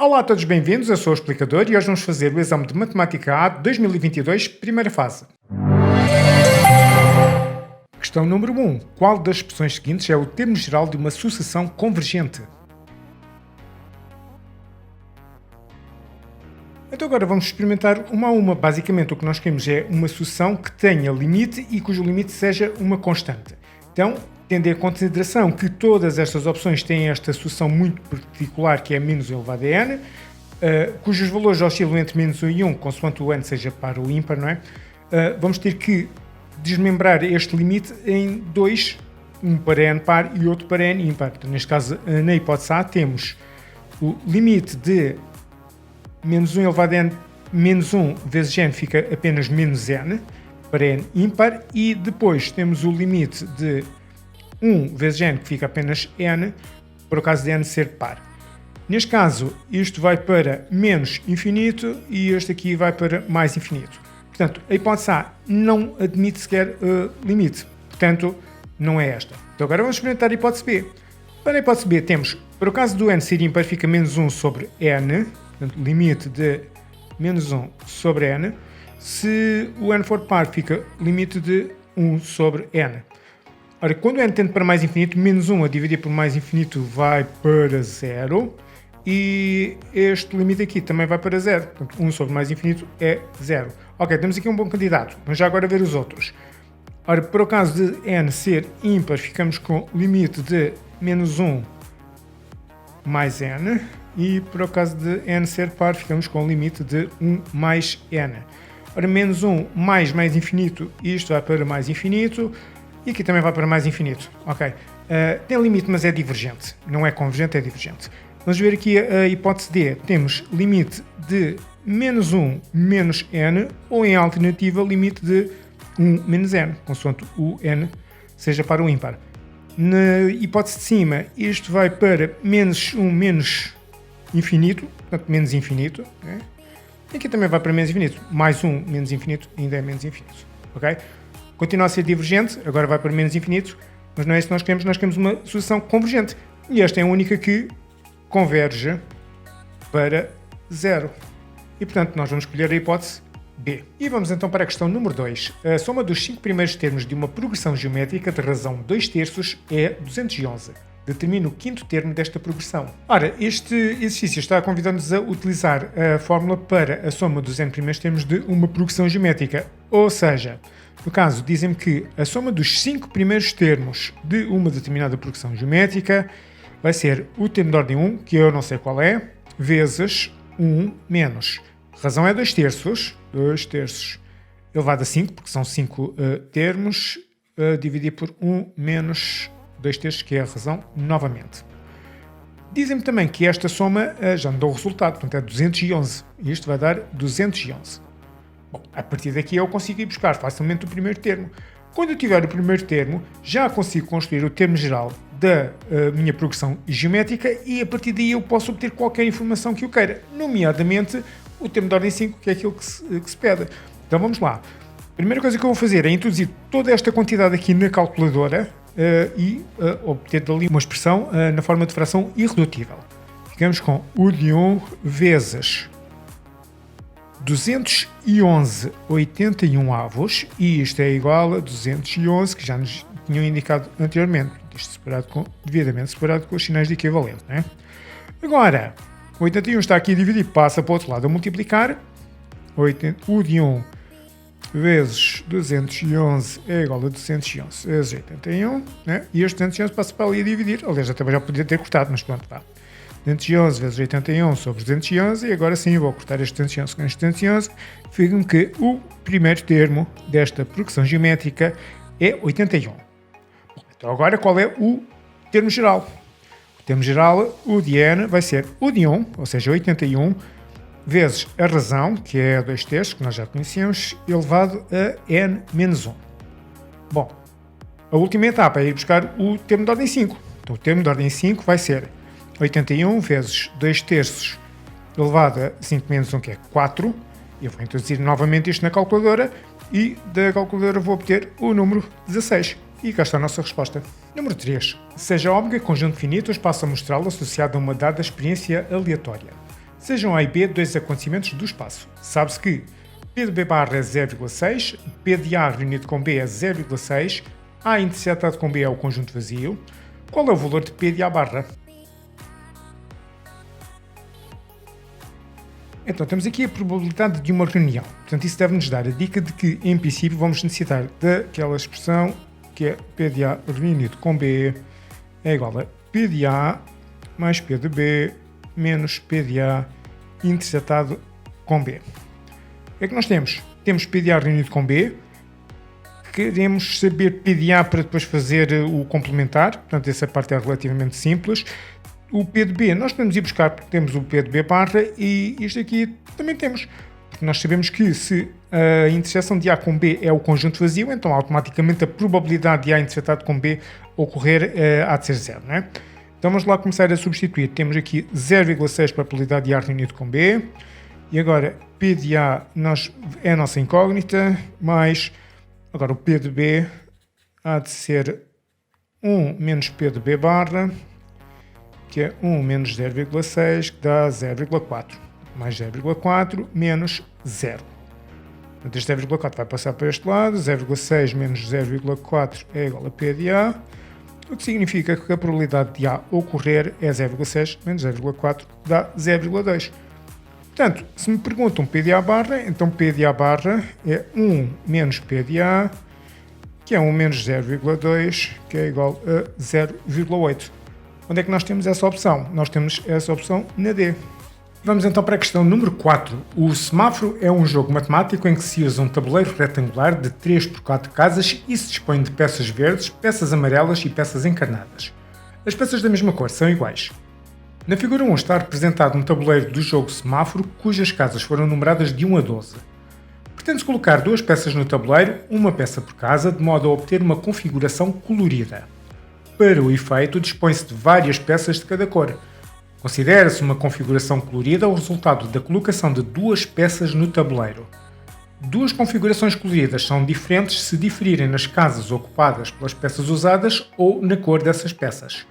Olá a todos, bem-vindos, eu sou o Explicador e hoje vamos fazer o exame de Matemática A 2022, primeira fase. Questão número 1. Qual das expressões seguintes é o termo geral de uma sucessão convergente? Então agora vamos experimentar uma a uma. Basicamente o que nós queremos é uma sucessão que tenha limite e cujo limite seja uma constante. Então, tendo em consideração que todas estas opções têm esta sucessão muito particular que é menos elevado a n, cujos valores oscilam entre menos 1 e 1, consoante o n seja par ou ímpar, não é? Vamos ter que desmembrar este limite em dois, um para n par e outro para n ímpar. Então, neste caso, na hipótese A, temos o limite de menos 1 elevado a n menos 1 vezes n fica apenas menos n para n ímpar, e depois temos o limite de 1 vezes n, que fica apenas n, para o caso de n ser par. Neste caso, isto vai para menos infinito e este aqui vai para mais infinito. Portanto, a hipótese A não admite sequer limite. Portanto, não é esta. Então agora vamos experimentar a hipótese B. Para a hipótese B temos, para o caso do n ser ímpar, fica menos 1 sobre n, portanto, limite de menos 1 sobre n. Se o n for par, fica limite de 1 sobre n. Ora, quando o n tende para mais infinito, menos 1 a dividir por mais infinito vai para 0. E este limite aqui também vai para 0. Portanto, 1 sobre mais infinito é 0. Ok, temos aqui um bom candidato. Vamos já agora ver os outros. Ora, para o caso de n ser ímpar, ficamos com limite de menos 1 mais n. E para o caso de n ser par, ficamos com limite de 1 mais n. Ora, menos 1 mais infinito, isto vai para mais infinito. E aqui também vai para mais infinito. Ok. Tem limite, mas é divergente. Não é convergente, é divergente. Vamos ver aqui a hipótese D. Temos limite de menos 1 menos n, ou em alternativa, limite de 1 menos n, consoante o n seja par ou ímpar. Na hipótese de cima, isto vai para menos 1 menos infinito, portanto, menos infinito. Né? Aqui também vai para menos infinito. Mais 1 menos infinito ainda é menos infinito. Ok? Continua a ser divergente, agora vai para menos infinito, mas não é isso que nós queremos uma sucessão convergente. E esta é a única que converge para 0. E, portanto, nós vamos escolher a hipótese B. E vamos então para a questão número 2. A soma dos 5 primeiros termos de uma progressão geométrica de razão 2/3 é 211. Determine o quinto termo desta progressão. Ora, este exercício está a convidar-nos a utilizar a fórmula para a soma dos n primeiros termos de uma progressão geométrica. Ou seja, no caso, dizem-me que a soma dos 5 primeiros termos de uma determinada progressão geométrica vai ser o termo de ordem 1, que eu não sei qual é, vezes 1 menos. A razão é 2/3 elevado a 5, porque são 5 termos, dividir por 1 menos 2/3, que é a razão novamente. Dizem-me também que esta soma já me deu o resultado, portanto é 211. E isto vai dar 211. Bom, a partir daqui eu consigo ir buscar facilmente o primeiro termo. Quando eu tiver o primeiro termo, já consigo construir o termo geral da minha progressão geométrica e a partir daí eu posso obter qualquer informação que eu queira, nomeadamente o termo de ordem 5, que é aquilo que se pede. Então vamos lá. A primeira coisa que eu vou fazer é introduzir toda esta quantidade aqui na calculadora e obter dali uma expressão na forma de fração irredutível. Ficamos com u de 1 vezes 211,81 avos, e isto é igual a 211, que já nos tinham indicado anteriormente, isto devidamente separado com os sinais de equivalente. Né? Agora, 81 está aqui a dividir, passa para o outro lado a multiplicar, u de 1 vezes 211 é igual a 211 vezes 81, né? E este 211 passa para ali a dividir, aliás, até já podia ter cortado, mas pronto, vá. 211 vezes 81 sobre 211, e agora sim vou cortar este 211 com este 211, fica-me que o primeiro termo desta progressão geométrica é 81. Bom, então agora qual é o termo geral? O termo geral, u de n, vai ser u de 1, ou seja, 81, vezes a razão, que é 2/3, que nós já conhecemos, elevado a n menos 1. Bom, a última etapa é ir buscar o termo de ordem 5. Então o termo de ordem 5 vai ser 81 vezes 2/3 elevado a 5 menos 1, que é 4. Eu vou introduzir novamente isto na calculadora e da calculadora vou obter o número 16. E cá está a nossa resposta. Número 3. Seja ômega conjunto finito, eu passo a mostrá-lo associado a uma dada experiência aleatória. Sejam A e B dois acontecimentos do espaço. Sabe-se que P de B barra é 0,6, P de A reunido com B é 0,6, A intersetado com B é o conjunto vazio. Qual é o valor de P de A barra? Então, temos aqui a probabilidade de uma reunião. Portanto, isso deve-nos dar a dica de que, em princípio, vamos necessitar daquela expressão que é P de A reunido com B é igual a P de A mais P de B menos P de A intersetado com B. O que é que nós temos? Temos P de A reunido com B. Queremos saber P de A para depois fazer o complementar. Portanto, essa parte é relativamente simples. O P de B, nós podemos ir buscar porque temos o P de B barra e isto aqui também temos. Porque nós sabemos que se a interseção de A com B é o conjunto vazio, então automaticamente a probabilidade de A intersetado com B ocorrer há de ser zero, não é? Então vamos lá começar a substituir. Temos aqui 0,6 para a probabilidade de A reunido com B. E agora P de A é a nossa incógnita, mais agora o P de B há de ser 1 menos P de B barra, que é 1 menos 0,6, que dá 0,4. Mais 0,4 menos 0. Portanto, este 0,4 vai passar para este lado. 0,6 menos 0,4 é igual a P de A, o que significa que a probabilidade de A ocorrer é 0,6 menos 0,4 dá 0,2. Portanto, se me perguntam P de A barra, então P de A barra é 1 menos P de A, que é 1 menos 0,2, que é igual a 0,8. Onde é que nós temos essa opção? Nós temos essa opção na D. Vamos então para a questão número 4. O semáforo é um jogo matemático em que se usa um tabuleiro retangular de 3 por 4 casas e se dispõe de peças verdes, peças amarelas e peças encarnadas. As peças da mesma cor são iguais. Na figura 1 está representado um tabuleiro do jogo semáforo cujas casas foram numeradas de 1 a 12. Pretende-se colocar duas peças no tabuleiro, uma peça por casa, de modo a obter uma configuração colorida. Para o efeito, dispõe-se de várias peças de cada cor. Considera-se uma configuração colorida o resultado da colocação de duas peças no tabuleiro. Duas configurações coloridas são diferentes se diferirem nas casas ocupadas pelas peças usadas ou na cor dessas peças.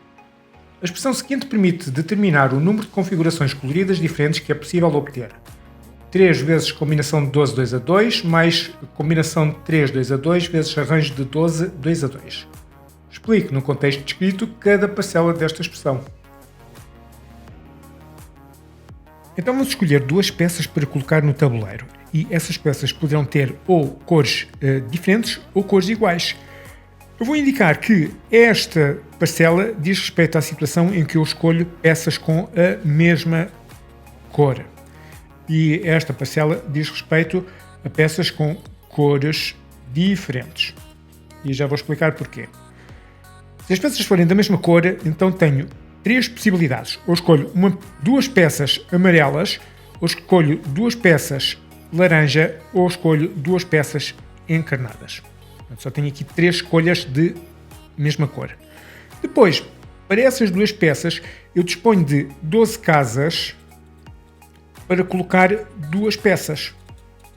A expressão seguinte permite determinar o número de configurações coloridas diferentes que é possível obter. 3 vezes combinação de 12 2 a 2 mais combinação de 3 2 a 2 vezes arranjo de 12 2 a 2. Explique no contexto descrito cada parcela desta expressão. Então vamos escolher duas peças para colocar no tabuleiro e essas peças poderão ter ou cores diferentes ou cores iguais. Eu vou indicar que esta parcela diz respeito à situação em que eu escolho peças com a mesma cor e esta parcela diz respeito a peças com cores diferentes. E já vou explicar porquê. Se as peças forem da mesma cor, então tenho três possibilidades. Ou escolho duas peças amarelas, ou escolho duas peças laranja, ou escolho duas peças encarnadas. Portanto, só tenho aqui três escolhas de mesma cor. Depois, para essas duas peças, eu disponho de 12 casas para colocar duas peças.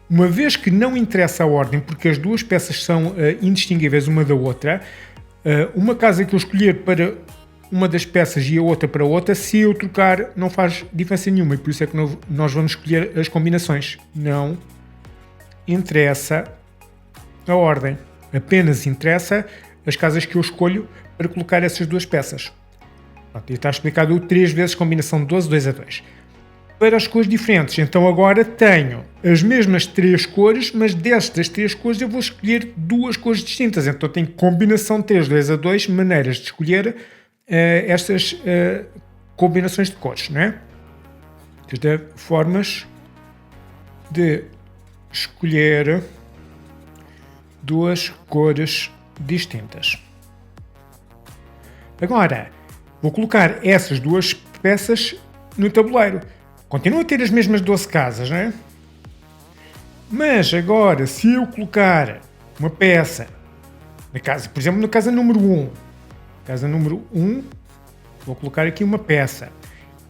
Uma vez que não interessa a ordem, porque as duas peças são indistinguíveis uma da outra, uma casa que eu escolher para uma das peças e a outra para outra, se eu trocar não faz diferença nenhuma e por isso é que nós vamos escolher as combinações. Não interessa a ordem, apenas interessa as casas que eu escolho para colocar essas duas peças. Pronto, e está explicado o 3 vezes combinação de 12, 2 a 2. Para as cores diferentes, então agora tenho as mesmas três cores, mas destas três cores eu vou escolher duas cores distintas. Então tenho combinação de 3, 2 a 2 maneiras de escolher estas combinações de cores, não é? Formas de escolher duas cores distintas. Agora, vou colocar essas duas peças no tabuleiro. Continuo a ter as mesmas 12 casas, não é? Mas agora, se eu colocar uma peça na casa, por exemplo, na casa número 1, casa número 1, vou colocar aqui uma peça.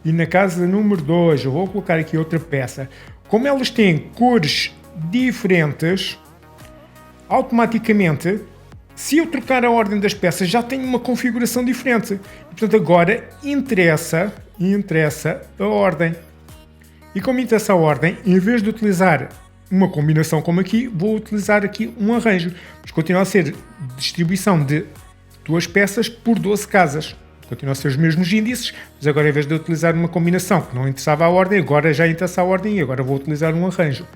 E na casa número 2, eu vou colocar aqui outra peça. Como elas têm cores diferentes, automaticamente, se eu trocar a ordem das peças, já tenho uma configuração diferente. E, portanto, agora interessa a ordem. E como essa ordem, em vez de utilizar uma combinação como aqui, vou utilizar aqui um arranjo. Mas continua a ser distribuição de 2 peças por 12 casas. Continua a ser os mesmos índices, mas agora em vez de utilizar uma combinação que não interessava a ordem, agora já interessa a ordem e agora vou utilizar um arranjo.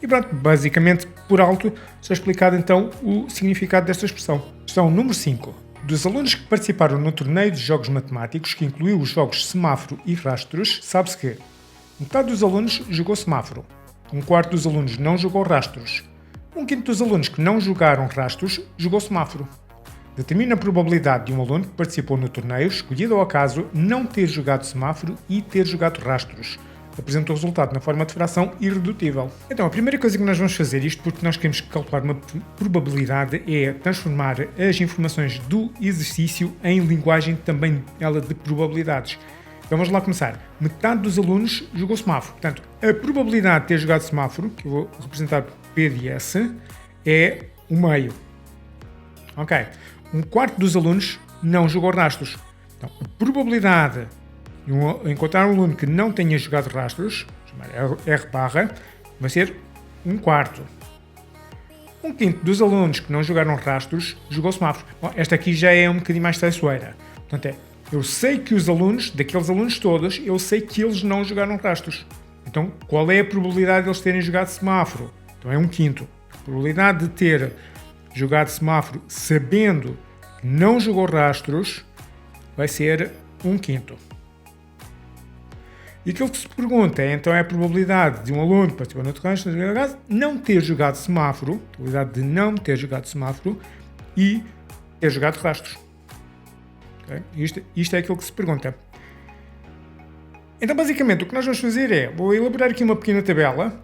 E pronto, basicamente, por alto, está explicado então o significado desta expressão. Questão número 5. Dos alunos que participaram no torneio de jogos matemáticos, que incluiu os jogos semáforo e rastros, sabe-se que metade dos alunos jogou semáforo, um quarto dos alunos não jogou rastros, um quinto dos alunos que não jogaram rastros jogou semáforo. Determina a probabilidade de um aluno que participou no torneio, escolhido ao acaso, não ter jogado semáforo e ter jogado rastros. Apresenta o resultado na forma de fração irredutível. Então, a primeira coisa que nós vamos fazer, isto porque nós queremos calcular uma probabilidade, é transformar as informações do exercício em linguagem também ela de probabilidades. Então vamos lá começar. Metade dos alunos jogou semáforo. Portanto, a probabilidade de ter jogado semáforo, que eu vou representar por P de S, é o meio. Ok. Um quarto dos alunos não jogou rastros. Então, a probabilidade de encontrar um aluno que não tenha jogado rastros, chamar R barra, vai ser um quarto. Um quinto dos alunos que não jogaram rastros jogou semáforo. Bom, esta aqui já é um bocadinho mais traiçoeira. Portanto, eu sei que os alunos, daqueles alunos todos, eu sei que eles não jogaram rastros. Então, qual é a probabilidade de eles terem jogado semáforo? Então, é um quinto. A probabilidade de ter jogado semáforo sabendo que não jogou rastros vai ser um quinto. E aquilo que se pergunta é, então, é a probabilidade de um aluno participar no torneio não ter jogado semáforo, a probabilidade de não ter jogado semáforo e ter jogado rastros. Okay? Isto é aquilo que se pergunta. Então, basicamente, o que nós vamos fazer é, vou elaborar aqui uma pequena tabela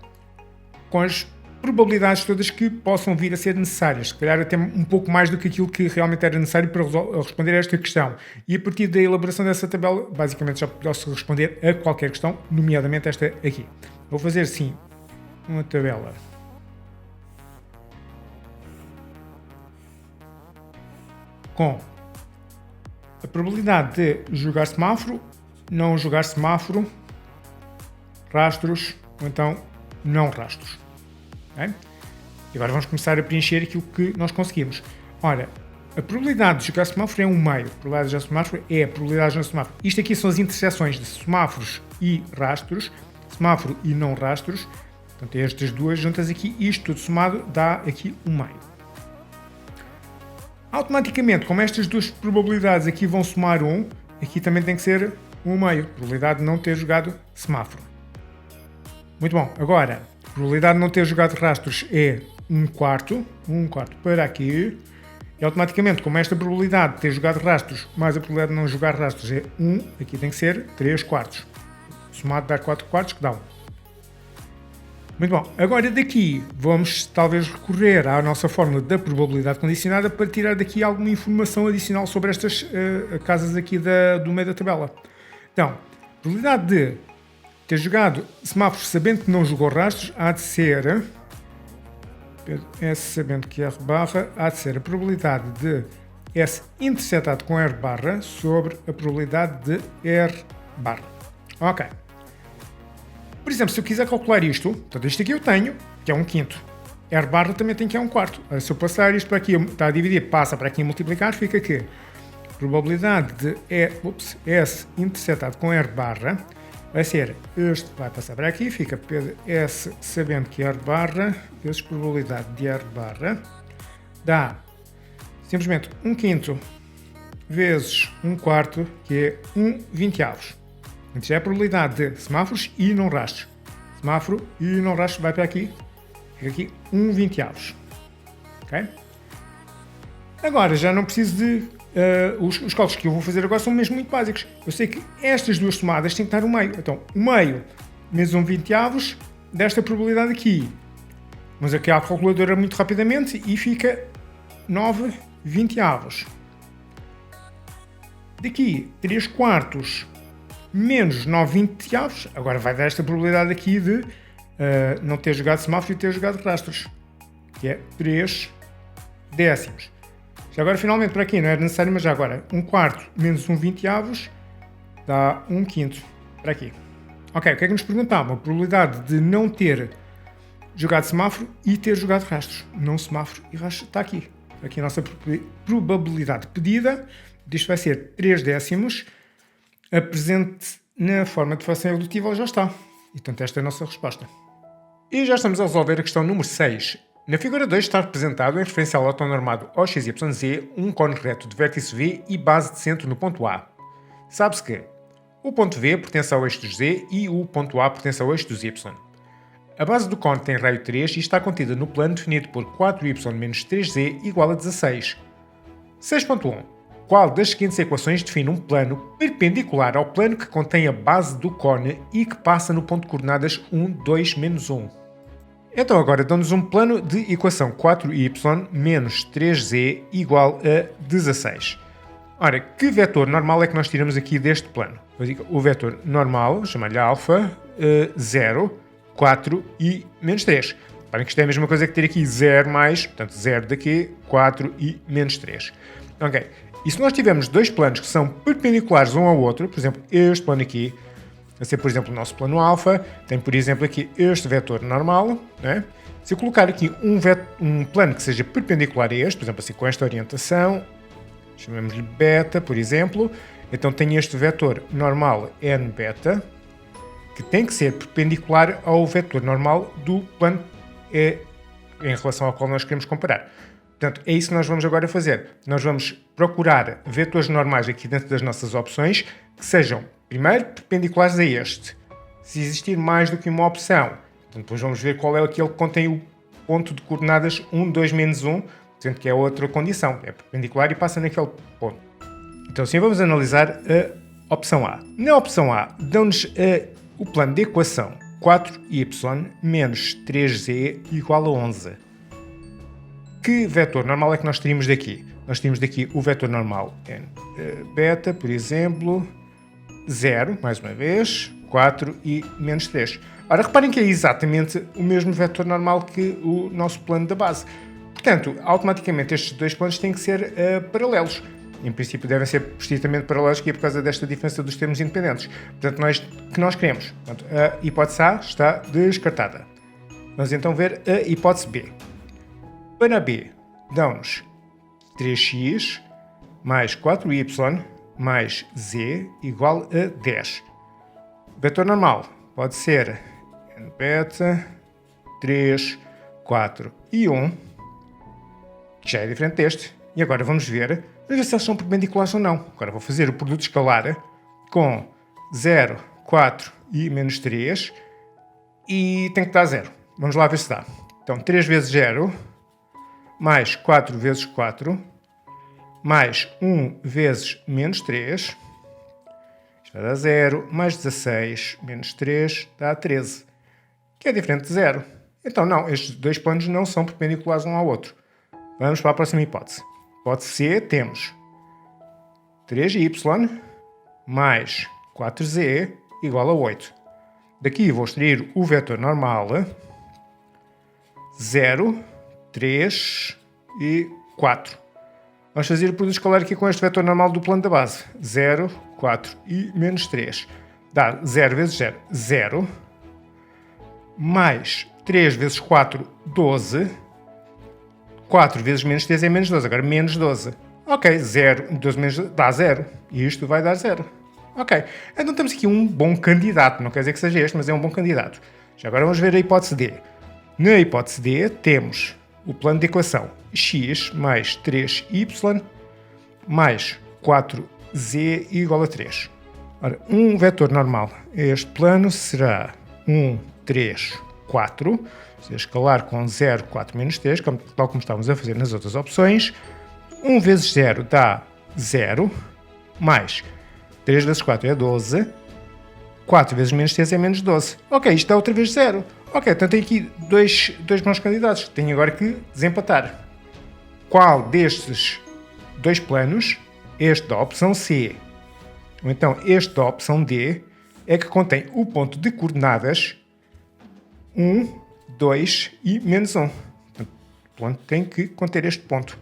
com as probabilidades todas que possam vir a ser necessárias, se calhar até um pouco mais do que aquilo que realmente era necessário para responder a esta questão. E a partir da elaboração dessa tabela, basicamente já posso responder a qualquer questão, nomeadamente esta aqui. Vou fazer, sim, uma tabela com a probabilidade de jogar semáforo, não jogar semáforo, rastros ou então não rastros. Okay? E agora vamos começar a preencher aquilo que nós conseguimos. Ora, a probabilidade de jogar semáforo é um meio. A probabilidade de jogar semáforo é a probabilidade de jogar semáforo. Isto aqui são as interseções de semáforos e rastros, semáforo e não rastros. Portanto, estas duas juntas aqui, isto tudo somado dá aqui um meio. Automaticamente, como estas duas probabilidades aqui vão somar 1, aqui também tem que ser um meio. Probabilidade de não ter jogado semáforo. Muito bom. Agora, a probabilidade de não ter jogado rastros é um quarto para aqui. E automaticamente, como esta probabilidade de ter jogado rastros mais a probabilidade de não jogar rastros é 1, aqui tem que ser 3 quartos. Somado dá 4 quartos, que dá 1. Muito bom. Agora daqui vamos talvez recorrer à nossa fórmula da probabilidade condicionada para tirar daqui alguma informação adicional sobre estas casas aqui do meio da tabela. Então, a probabilidade de ter jogado semáforos sabendo que não jogou rastros há de ser S sabendo que R barra há de ser a probabilidade de S intersetado com R barra sobre a probabilidade de R barra. Ok. Por exemplo, se eu quiser calcular isto, portanto isto aqui eu tenho, que é um quinto. R barra também tem que é um quarto. Se eu passar isto para aqui, está a dividir, passa para aqui a multiplicar, fica que a probabilidade de S intersetado com R barra vai ser, este vai passar para aqui, fica S sabendo que R barra, vezes probabilidade de R barra, dá simplesmente um quinto vezes um quarto, que é 1 vinteavos. Então é a probabilidade de semáforos e não rastros. Semáforo e não rastros vai para aqui, fica aqui 1 vinteavos. Ok? Agora já não preciso de os cálculos que eu vou fazer agora são mesmo muito básicos. Eu sei que estas duas somadas têm que estar no meio. Então, o meio menos 1 vinteavos desta probabilidade aqui. Vamos aqui à calculadora muito rapidamente e fica 9 vinteavos. Daqui, 3 quartos menos 9 vinteavos. Agora vai dar esta probabilidade aqui de não ter jogado semáforo e ter jogado rastros, que é 3 décimos. Já agora, finalmente, para aqui não era necessário, mas já agora, 1 quarto menos 1 vinteavos dá 1 quinto para aqui. Ok, o que é que nos pergunta? Uma probabilidade de não ter jogado semáforo e ter jogado rastros. Não semáforo e rastros. Está aqui. Aqui a nossa probabilidade pedida. Isto vai ser 3 décimos. Apresente na forma de fração evolutiva, já está. E portanto esta é a nossa resposta. E já estamos a resolver a questão número 6. Na figura 2 está representado em referencial autonormado OXYZ um cone reto de vértice V e base de centro no ponto A. Sabe-se que o ponto V pertence ao eixo dos Z e o ponto A pertence ao eixo dos Y. A base do cone tem raio 3 e está contida no plano definido por 4y menos 3z igual a 16. 6.1. Qual das seguintes equações define um plano perpendicular ao plano que contém a base do cone e que passa no ponto de coordenadas 1, 2, menos 1? Então agora dão-nos um plano de equação 4y menos 3z igual a 16. Ora, que vetor normal é que nós tiramos aqui deste plano? O vetor normal, chama-lhe alfa, 0, 4 e menos 3. Reparem que isto é a mesma coisa que ter aqui 0 mais, portanto 0 daqui, 4 e menos 3. Ok, e se nós tivermos dois planos que são perpendiculares um ao outro, por exemplo, este plano aqui, vai ser por exemplo o nosso plano alfa, tem por exemplo aqui este vetor normal, né? Se eu colocar aqui um plano que seja perpendicular a este, por exemplo assim com esta orientação, chamamos-lhe beta, por exemplo, então tenho este vetor normal n beta, que tem que ser perpendicular ao vetor normal do plano em relação ao qual nós queremos comparar. Portanto, é isso que nós vamos agora fazer. Nós vamos procurar vetores normais aqui dentro das nossas opções que sejam, primeiro, perpendiculares a este. Se existir mais do que uma opção, então depois vamos ver qual é aquele que contém o ponto de coordenadas 1, 2, menos 1, sendo que é outra condição. É perpendicular e passa naquele ponto. Então, assim, vamos analisar a opção A. Na opção A, dão-nos o plano de equação 4y menos 3z igual a 11. Que vetor normal é que nós teríamos daqui? Nós temos daqui o vetor normal n beta, por exemplo, 0, mais uma vez, 4 e menos 3. Ora, reparem que é exatamente o mesmo vetor normal que o nosso plano da base. Portanto, automaticamente estes dois planos têm que ser paralelos. Em princípio devem ser estritamente paralelos aqui por causa desta diferença dos termos independentes. Portanto, que nós queremos. Portanto, a hipótese A está descartada. Vamos então ver a hipótese B. Para B, dão-nos 3x mais 4y mais z igual a 10. O vetor normal pode ser n beta, 3, 4 e 1, que já é diferente deste. E agora vamos ver se eles são perpendiculares ou não. Agora vou fazer o produto escalar com 0, 4 e menos 3 e tem que dar 0. Vamos lá ver se dá. Então 3 vezes 0 mais 4 vezes 4 mais 1 vezes menos 3, isto vai dar 0, mais 16 menos 3 dá 13, que é diferente de 0. Então não, estes dois planos não são perpendiculares um ao outro. Vamos para a próxima hipótese. Hipótese C, temos 3y mais 4z igual a 8. Daqui vou extrair o vetor normal 0, 3 e 4. Vamos fazer o produto escalar aqui com este vetor normal do plano da base. 0, 4 e menos 3. Dá 0 vezes 0, 0. Mais 3 vezes 4, 12. 4 vezes menos 3 é menos 12. Agora menos 12. Ok, 0, 12 menos 12 dá 0. E isto vai dar 0. Ok, então temos aqui um bom candidato. Não quer dizer que seja este, mas é um bom candidato. Já agora vamos ver a hipótese D. Na hipótese D temos o plano de equação x mais 3y mais 4z igual a 3. Ora, um vetor normal a este plano será 1, 3, 4. Se escalar com 0, 4 menos 3, tal como estávamos a fazer nas outras opções. 1 vezes 0 dá 0, mais 3 vezes 4 é 12. 4 vezes menos 3 é menos 12. Ok, isto dá outra vez 0. Ok, então tenho aqui dois bons candidatos. Tenho agora que desempatar. Qual destes dois planos, este da opção C, ou então este da opção D, é que contém o ponto de coordenadas 1, 2 e menos 1. Portanto, o plano tem que conter este ponto.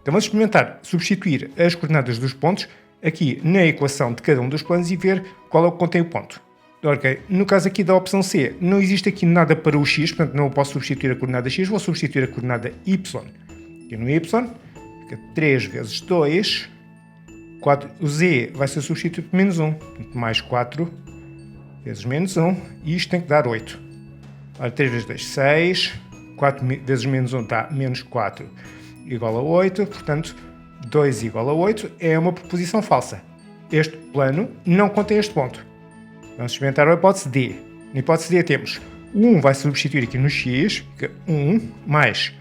Então vamos experimentar substituir as coordenadas dos pontos aqui na equação de cada um dos planos e ver qual é o que contém o ponto. Ok, no caso aqui da opção C, não existe aqui nada para o x, portanto não posso substituir a coordenada x, vou substituir a coordenada y. Aqui no y, fica 3 vezes 2, 4, o z vai ser substituído por menos 1, portanto, mais 4 vezes menos 1, e isto tem que dar 8. Ora, 3 vezes 2, 6, 4 vezes menos 1 dá menos 4, igual a 8, portanto 2 igual a 8 é uma proposição falsa. Este plano não contém este ponto. Vamos experimentar a hipótese D. Na hipótese D temos 1 vai substituir aqui no x, fica 1 mais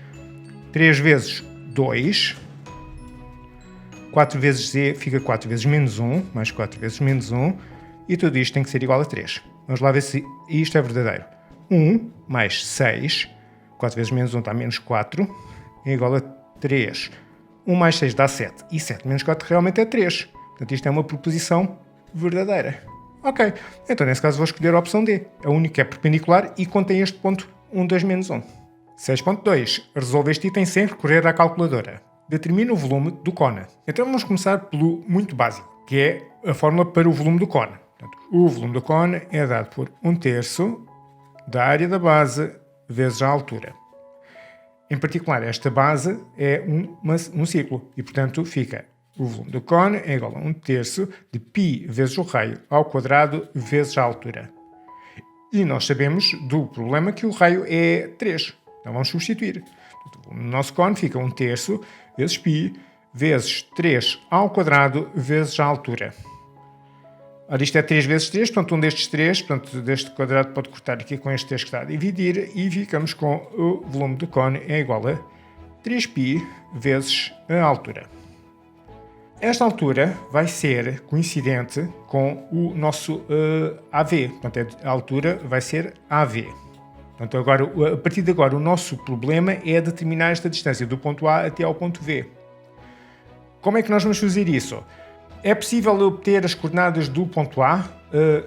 3 vezes 2, 4 vezes z fica 4 vezes menos 1, mais 4 vezes menos 1, e tudo isto tem que ser igual a 3. Vamos lá ver se isto é verdadeiro. 1 mais 6, 4 vezes menos 1 dá menos 4, é igual a 3. 1 mais 6 dá 7, e 7 menos 4 realmente é 3. Portanto, isto é uma proposição verdadeira. Ok, então nesse caso vou escolher a opção D. A única que é perpendicular e contém este ponto 1, 2, menos 1. 6.2. Resolve este item sem recorrer à calculadora. Determina o volume do cone. Então vamos começar pelo muito básico, que é a fórmula para o volume do cone. Portanto, o volume do cone é dado por 1/3 da área da base vezes a altura. Em particular, esta base é um círculo e, portanto, fica o volume do cone é igual a 1/3 de π vezes o raio ao quadrado vezes a altura. E nós sabemos do problema que o raio é 3. Então vamos substituir. O nosso cone fica 1/3 vezes π vezes 3 ao quadrado vezes a altura. Ora, isto é 3 vezes 3, portanto um destes 3, portanto deste quadrado pode cortar aqui com este 3 que está a dividir e ficamos com o volume do cone é igual a 3π vezes a altura. Esta altura vai ser coincidente com o nosso AV, portanto a altura vai ser AV. Portanto, agora, a partir de agora o nosso problema é determinar esta distância do ponto A até ao ponto V. Como é que nós vamos fazer isso? É possível obter as coordenadas do ponto A?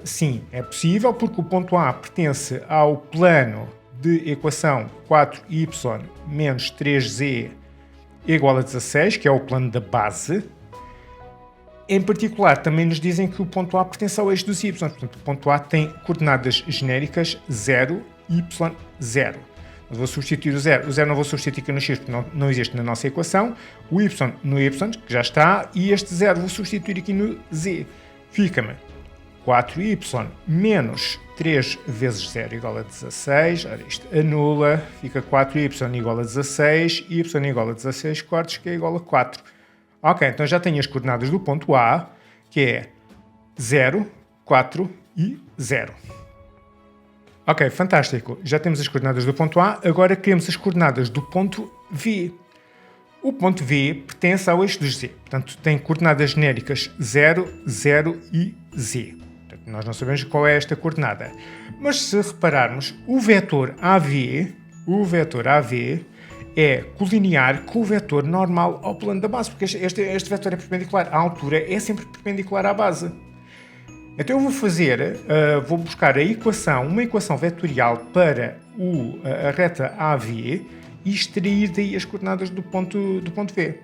Sim, é possível porque o ponto A pertence ao plano de equação 4y menos 3z igual a 16, que é o plano da base. Em particular, também nos dizem que o ponto A pertence ao eixo dos y, portanto, o ponto A tem coordenadas genéricas 0, y, 0. Mas vou substituir o 0. O 0 não vou substituir aqui no x, porque não existe na nossa equação. O y no y, que já está, e este 0 vou substituir aqui no z. Fica-me 4y menos 3 vezes 0 igual a 16. Ora, isto anula, fica 4y igual a 16, y igual a 16 quartos, que é igual a 4. Ok, então já tenho as coordenadas do ponto A, que é 0, 4 e 0. Ok, fantástico. Já temos as coordenadas do ponto A, agora queremos as coordenadas do ponto V. O ponto V pertence ao eixo dos z, portanto tem coordenadas genéricas 0, 0 e z. Portanto, nós não sabemos qual é esta coordenada. Mas se repararmos, o vetor AV é colinear com o vetor normal ao plano da base, porque este vetor é perpendicular. A altura é sempre perpendicular à base. Então eu vou buscar uma equação vetorial para a reta AV e extrair daí as coordenadas do ponto V.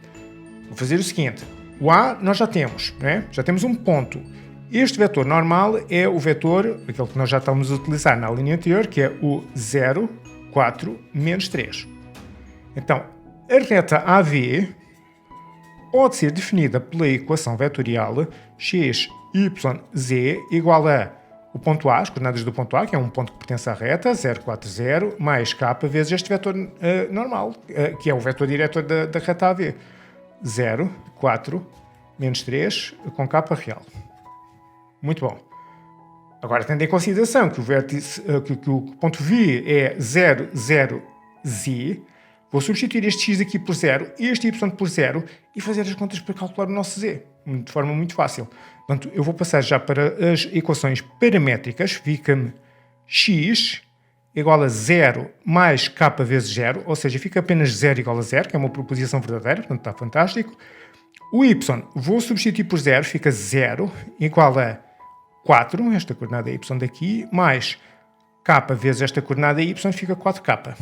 Vou fazer o seguinte, o A nós já temos, não é? Já temos um ponto. Este vetor normal é o vetor, aquele que nós já estamos a utilizar na linha anterior, que é o 0, 4, menos 3. Então, a reta AV pode ser definida pela equação vetorial x, y, z igual a o ponto A, as coordenadas do ponto A, que é um ponto que pertence à reta, 0, 4, 0, mais k vezes este vetor normal, que é o vetor diretor da reta AV. 0, 4, menos 3, com k real. Muito bom. Agora, tendo em consideração que o ponto V é 0, 0, z, vou substituir este x aqui por 0 e este y por 0 e fazer as contas para calcular o nosso z, de forma muito fácil. Portanto, eu vou passar já para as equações paramétricas. Fica-me x igual a 0 mais k vezes 0, ou seja, fica apenas 0 igual a 0, que é uma proposição verdadeira, portanto está fantástico. O y vou substituir por 0, fica 0 igual a 4, esta coordenada y daqui, mais k vezes esta coordenada y fica 4k.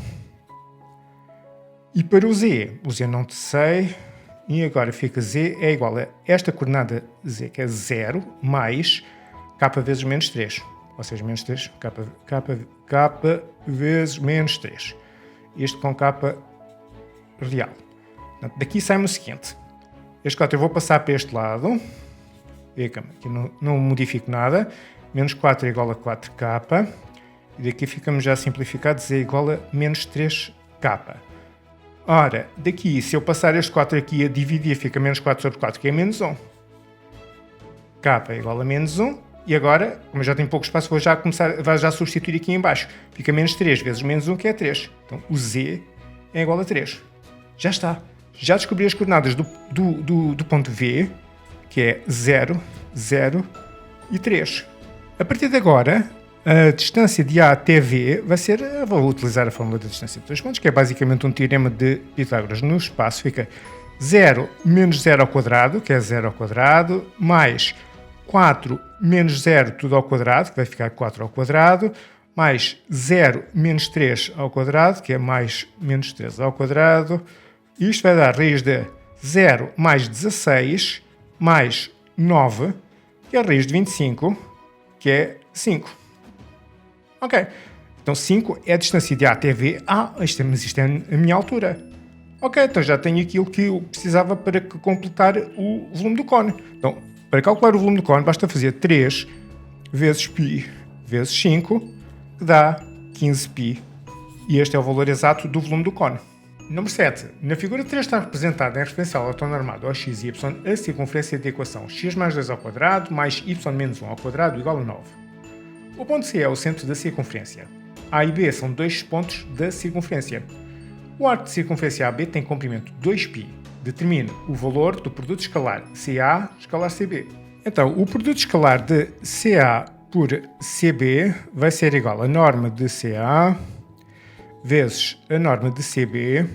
E para o z não sei, e agora fica z é igual a esta coordenada z, que é 0, mais k vezes menos 3. ou seja, menos 3, k vezes menos 3. Isto com k real. Portanto, daqui sai-me o seguinte. Este 4 eu vou passar para este lado. Aqui não modifico nada. Menos 4 é igual a 4k. E daqui ficamos já simplificados, é igual a menos 3k. Ora, daqui, se eu passar este 4 aqui a dividir, fica menos 4 sobre 4, que é menos 1. K é igual a menos 1. E agora, como eu já tenho pouco espaço, vou já substituir aqui em baixo. Fica menos 3 vezes menos 1, que é 3. Então, o Z é igual a 3. Já está. Já descobri as coordenadas do ponto V, que é 0, 0 e 3. A partir de agora, a distância de A até V vai ser... Vou utilizar a fórmula da distância de dois pontos, que é basicamente um teorema de Pitágoras. No espaço fica 0 menos 0 ao quadrado, que é 0 ao quadrado, mais 4 menos 0 tudo ao quadrado, que vai ficar 4 ao quadrado, mais 0 menos 3 ao quadrado, que é mais menos 3 ao quadrado. Isto vai dar raiz de 0 mais 16 mais 9, que é a raiz de 25, que é 5. Ok. Então 5 é a distância de A até V. Mas isto é a minha altura. Ok, então já tenho aquilo que eu precisava para completar o volume do cone. Então, para calcular o volume do cone, basta fazer 3 vezes π vezes 5, que dá 15π. E este é o valor exato do volume do cone. Número 7. Na figura 3 está representada em referencial autonormado ao x e y a circunferência da equação x mais 2 ao quadrado mais y menos 1 ao quadrado igual a 9. O ponto C é o centro da circunferência. A e B são dois pontos da circunferência. O arco de circunferência AB tem comprimento 2π. Determine o valor do produto escalar CA escalar CB. Então, o produto escalar de CA por CB vai ser igual a norma de CA vezes a norma de CB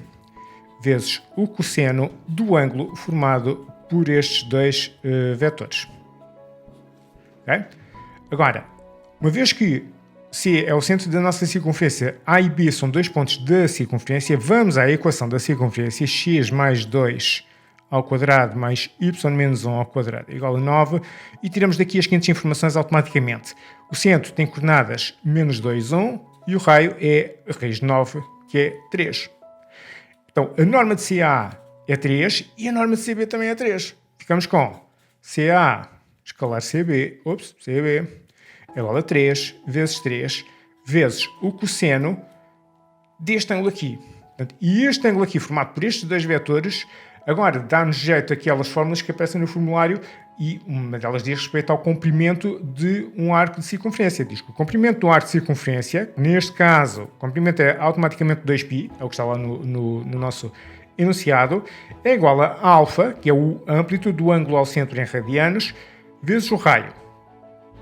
vezes o cosseno do ângulo formado por estes dois vetores. Okay? Agora, uma vez que C é o centro da nossa circunferência, A e B são dois pontos da circunferência, vamos à equação da circunferência x mais 2 ao quadrado mais y menos 1 ao quadrado igual a 9 e tiramos daqui as seguintes informações automaticamente. O centro tem coordenadas menos 2, 1 e o raio é a raiz de 9, que é 3. Então, a norma de CA é 3 e a norma de CB também é 3. Ficamos com CA escalar CB é igual a 3 vezes o cosseno deste ângulo aqui. Portanto, e este ângulo aqui, formado por estes dois vetores, agora dá-nos jeito aquelas fórmulas que aparecem no formulário e uma delas diz respeito ao comprimento de um arco de circunferência. Diz que o comprimento do arco de circunferência, neste caso, o comprimento é automaticamente 2π, é o que está lá no nosso enunciado, é igual a alfa, que é a amplitude do ângulo ao centro em radianos, vezes o raio.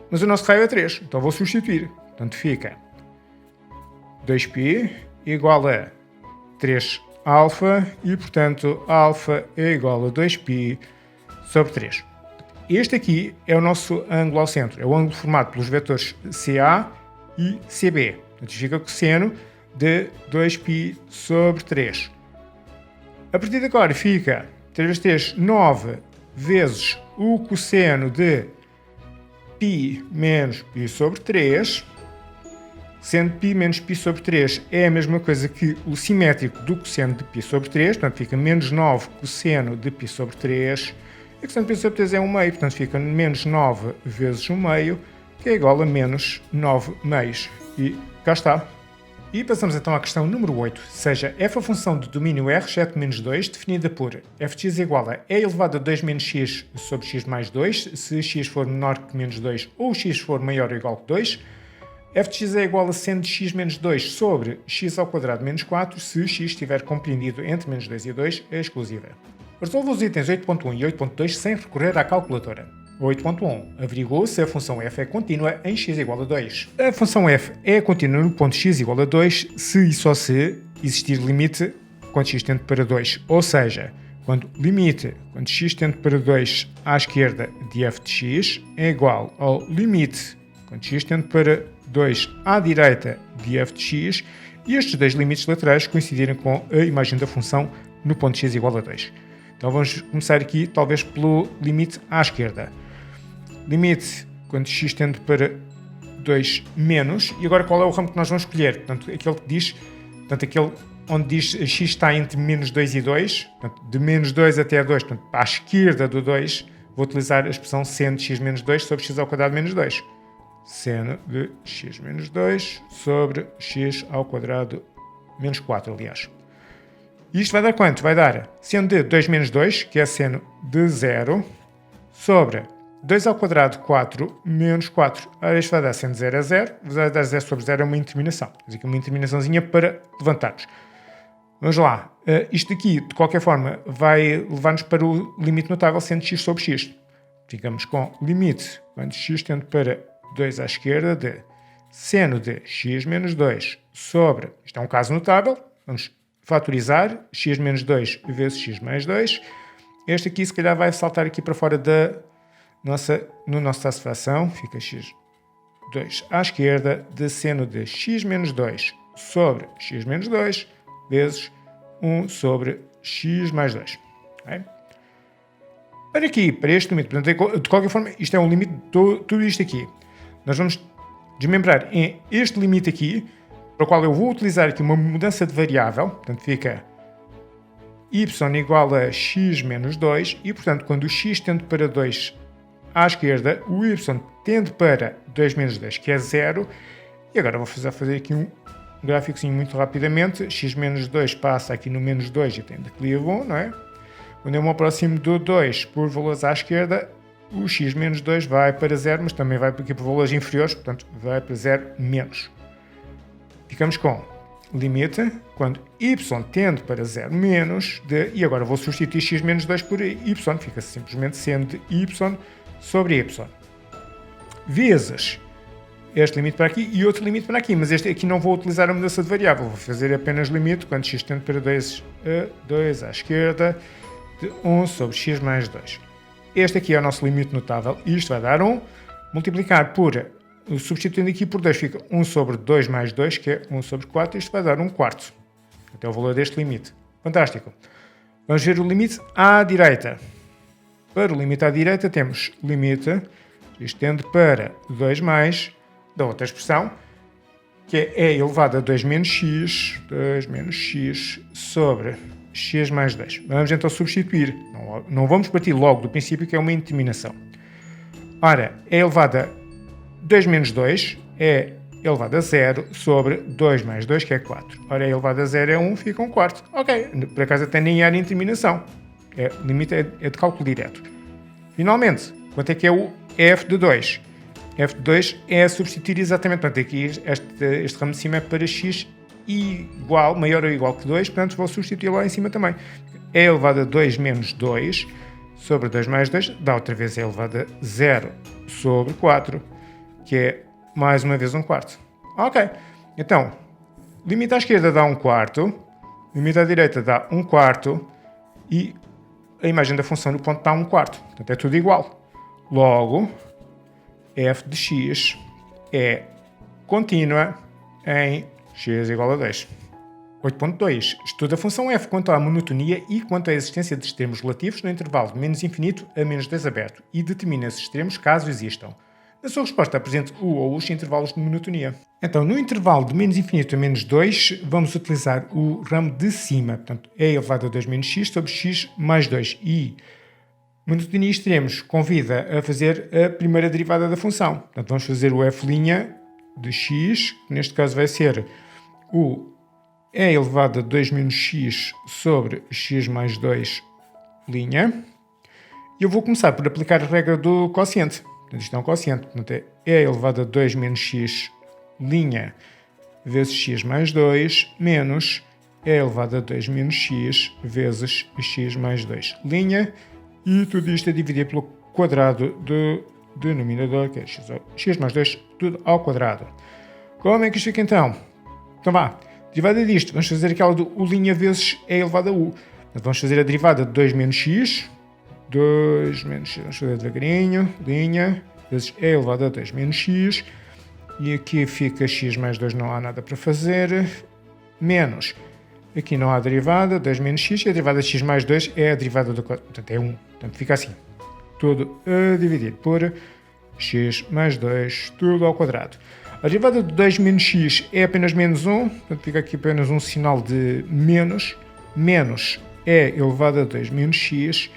Mas o nosso raio é 3, então vou substituir. Portanto, fica 2π igual a 3 alfa e, portanto, alfa é igual a 2π sobre 3. Este aqui é o nosso ângulo ao centro. É o ângulo formado pelos vetores CA e CB. Portanto, fica cosseno de 2π sobre 3. A partir de agora fica 3 vezes 3, 9 vezes o cosseno de π menos π sobre 3, sendo π menos π sobre 3 é a mesma coisa que o simétrico do cosseno de π sobre 3, portanto fica menos 9 cosseno de π sobre 3, e o cosseno de π sobre 3 é 1 meio, portanto fica menos 9 vezes 1 meio, que é igual a menos 9 meios. E cá está. E passamos então à questão número 8, seja f a função de domínio R, exceto menos 2, definida por f de x igual a e elevado a 2 menos x sobre x mais 2, se x for menor que menos 2 ou x for maior ou igual que 2, f de x é igual a seno de x menos 2 sobre x ao quadrado menos 4, se x estiver compreendido entre menos 2 e 2, é exclusiva. Resolva os itens 8.1 e 8.2 sem recorrer à calculadora. 8.1. Averigou se a função f é contínua em x igual a 2. A função f é contínua no ponto x igual a 2 se e só se existir limite quando x tende para 2. Ou seja, quando x tende para 2 à esquerda de f de x é igual ao limite quando x tende para 2 à direita de f de x e estes dois limites laterais coincidirem com a imagem da função no ponto x igual a 2. Então vamos começar aqui talvez pelo limite à esquerda. Limite quando x tende para 2 menos. E agora qual é o ramo que nós vamos escolher? Portanto, aquele que diz, portanto, aquele onde diz x está entre menos 2 e 2, portanto, de menos 2 até 2, portanto, à esquerda do 2, vou utilizar a expressão seno de x menos 2 sobre x ao quadrado menos 2. Seno de x menos 2 sobre x ao quadrado menos 4, aliás. E isto vai dar quanto? Vai dar seno de 2 menos 2, que é seno de 0, sobre 2 ao quadrado 4 menos 4. Ora, isto vai dar seno de 0 a 0. Vai dar 0 sobre 0 é uma indeterminação. Temos aqui uma indeterminaçãozinha para levantarmos. Vamos lá. Isto aqui, de qualquer forma, vai levar-nos para o limite notável seno de x sobre x. Ficamos com limite, quando x tende para 2 à esquerda, de seno de x menos 2 sobre, isto é um caso notável, vamos fatorizar, x menos 2 vezes x mais 2. Este aqui, se calhar, vai saltar aqui para fora no nosso traço de fração, fica x2 à esquerda, de seno de x menos 2 sobre x menos 2, vezes 1 sobre x mais 2. Okay? Para aqui, para este limite, portanto, de qualquer forma, isto é um limite de tudo isto aqui. Nós vamos desmembrar em este limite aqui, para o qual eu vou utilizar aqui uma mudança de variável, portanto fica y igual a x menos 2, e portanto quando o x tende para 2 à esquerda, o y tende para 2 menos 2, que é 0, e agora vou fazer aqui um gráficozinho muito rapidamente. X menos 2 passa aqui no menos 2 e tem declive 1, não é? Quando eu me aproximo do 2 por valores à esquerda, o x menos 2 vai para 0, mas também vai aqui por valores inferiores, portanto vai para 0 menos. Ficamos com limite, quando y tende para 0 menos, e agora vou substituir x menos 2 por y, fica simplesmente seno de y sobre y, vezes este limite para aqui e outro limite para aqui, mas este aqui não vou utilizar a mudança de variável, vou fazer apenas limite, quando x tende para 2 à esquerda, de 1 sobre x mais 2. Este aqui é o nosso limite notável, e isto vai dar 1, multiplicar por, substituindo aqui por 2, fica 1 sobre 2 mais 2, que é 1 sobre 4, isto vai dar 1 quarto, até o valor deste limite. Fantástico. Vamos ver o limite à direita. Para o limite à direita temos limite, isto tende para 2 mais, da outra expressão, que é elevado a 2 menos x sobre x mais 2. Vamos então substituir. Não vamos partir logo do princípio que é uma indeterminação. Ora, é elevado a 2 menos 2 é elevado a 0 sobre 2 mais 2, que é 4. Ora, é elevado a 0 é 1, fica 1 quarto. Ok, por acaso até nem era indeterminação. O limite é de cálculo direto. Finalmente, quanto é que é o f de 2? f de 2 é substituir exatamente, portanto aqui este ramo de cima é para x igual, maior ou igual que 2, portanto vou substituir lá em cima também. É elevado a 2 menos 2 sobre 2 mais 2, dá outra vez é elevado a 0 sobre 4, que é mais uma vez 1 quarto. Ok, então, limite à esquerda dá 1 quarto, limite à direita dá 1 quarto e a imagem da função no ponto dá 1 quarto, portanto é tudo igual. Logo, f de x é contínua em x igual a 2. 8.2. Estuda a função f quanto à monotonia e quanto à existência de extremos relativos no intervalo de menos infinito a menos 2 aberto e determina esses extremos caso existam. Na sua resposta apresente o ou os intervalos de monotonia. Então, no intervalo de menos infinito a menos 2, vamos utilizar o ramo de cima. Portanto, é elevado a 2 menos x sobre x mais 2. E monotonia extremos convida a fazer a primeira derivada da função. Portanto, vamos fazer o f' de x, que neste caso vai ser o e elevado a 2 menos x sobre x mais 2'. E eu vou começar por aplicar a regra do quociente. Portanto, isto é um quociente. Portanto, é e elevado a 2 menos x' vezes x mais 2 menos e elevado a 2 menos x vezes x mais 2'. E tudo isto é dividido pelo quadrado do denominador, que é x mais 2, tudo ao quadrado. Como é que isto fica então? Então vá, derivada disto, vamos fazer aquela do u' vezes e elevado a u. Portanto, vamos fazer a derivada de 2 menos x, vamos fazer devagarinho, vezes e elevado a 2 menos x, e aqui fica x mais 2, não há nada para fazer, menos, aqui não há derivada, 2 menos x, e a derivada de x mais 2 é a derivada do quadrado, portanto é 1, portanto fica assim, tudo a dividir por x mais 2, tudo ao quadrado. A derivada de 2 menos x é apenas menos 1, portanto fica aqui apenas um sinal de menos. Menos é elevado a 2 menos x,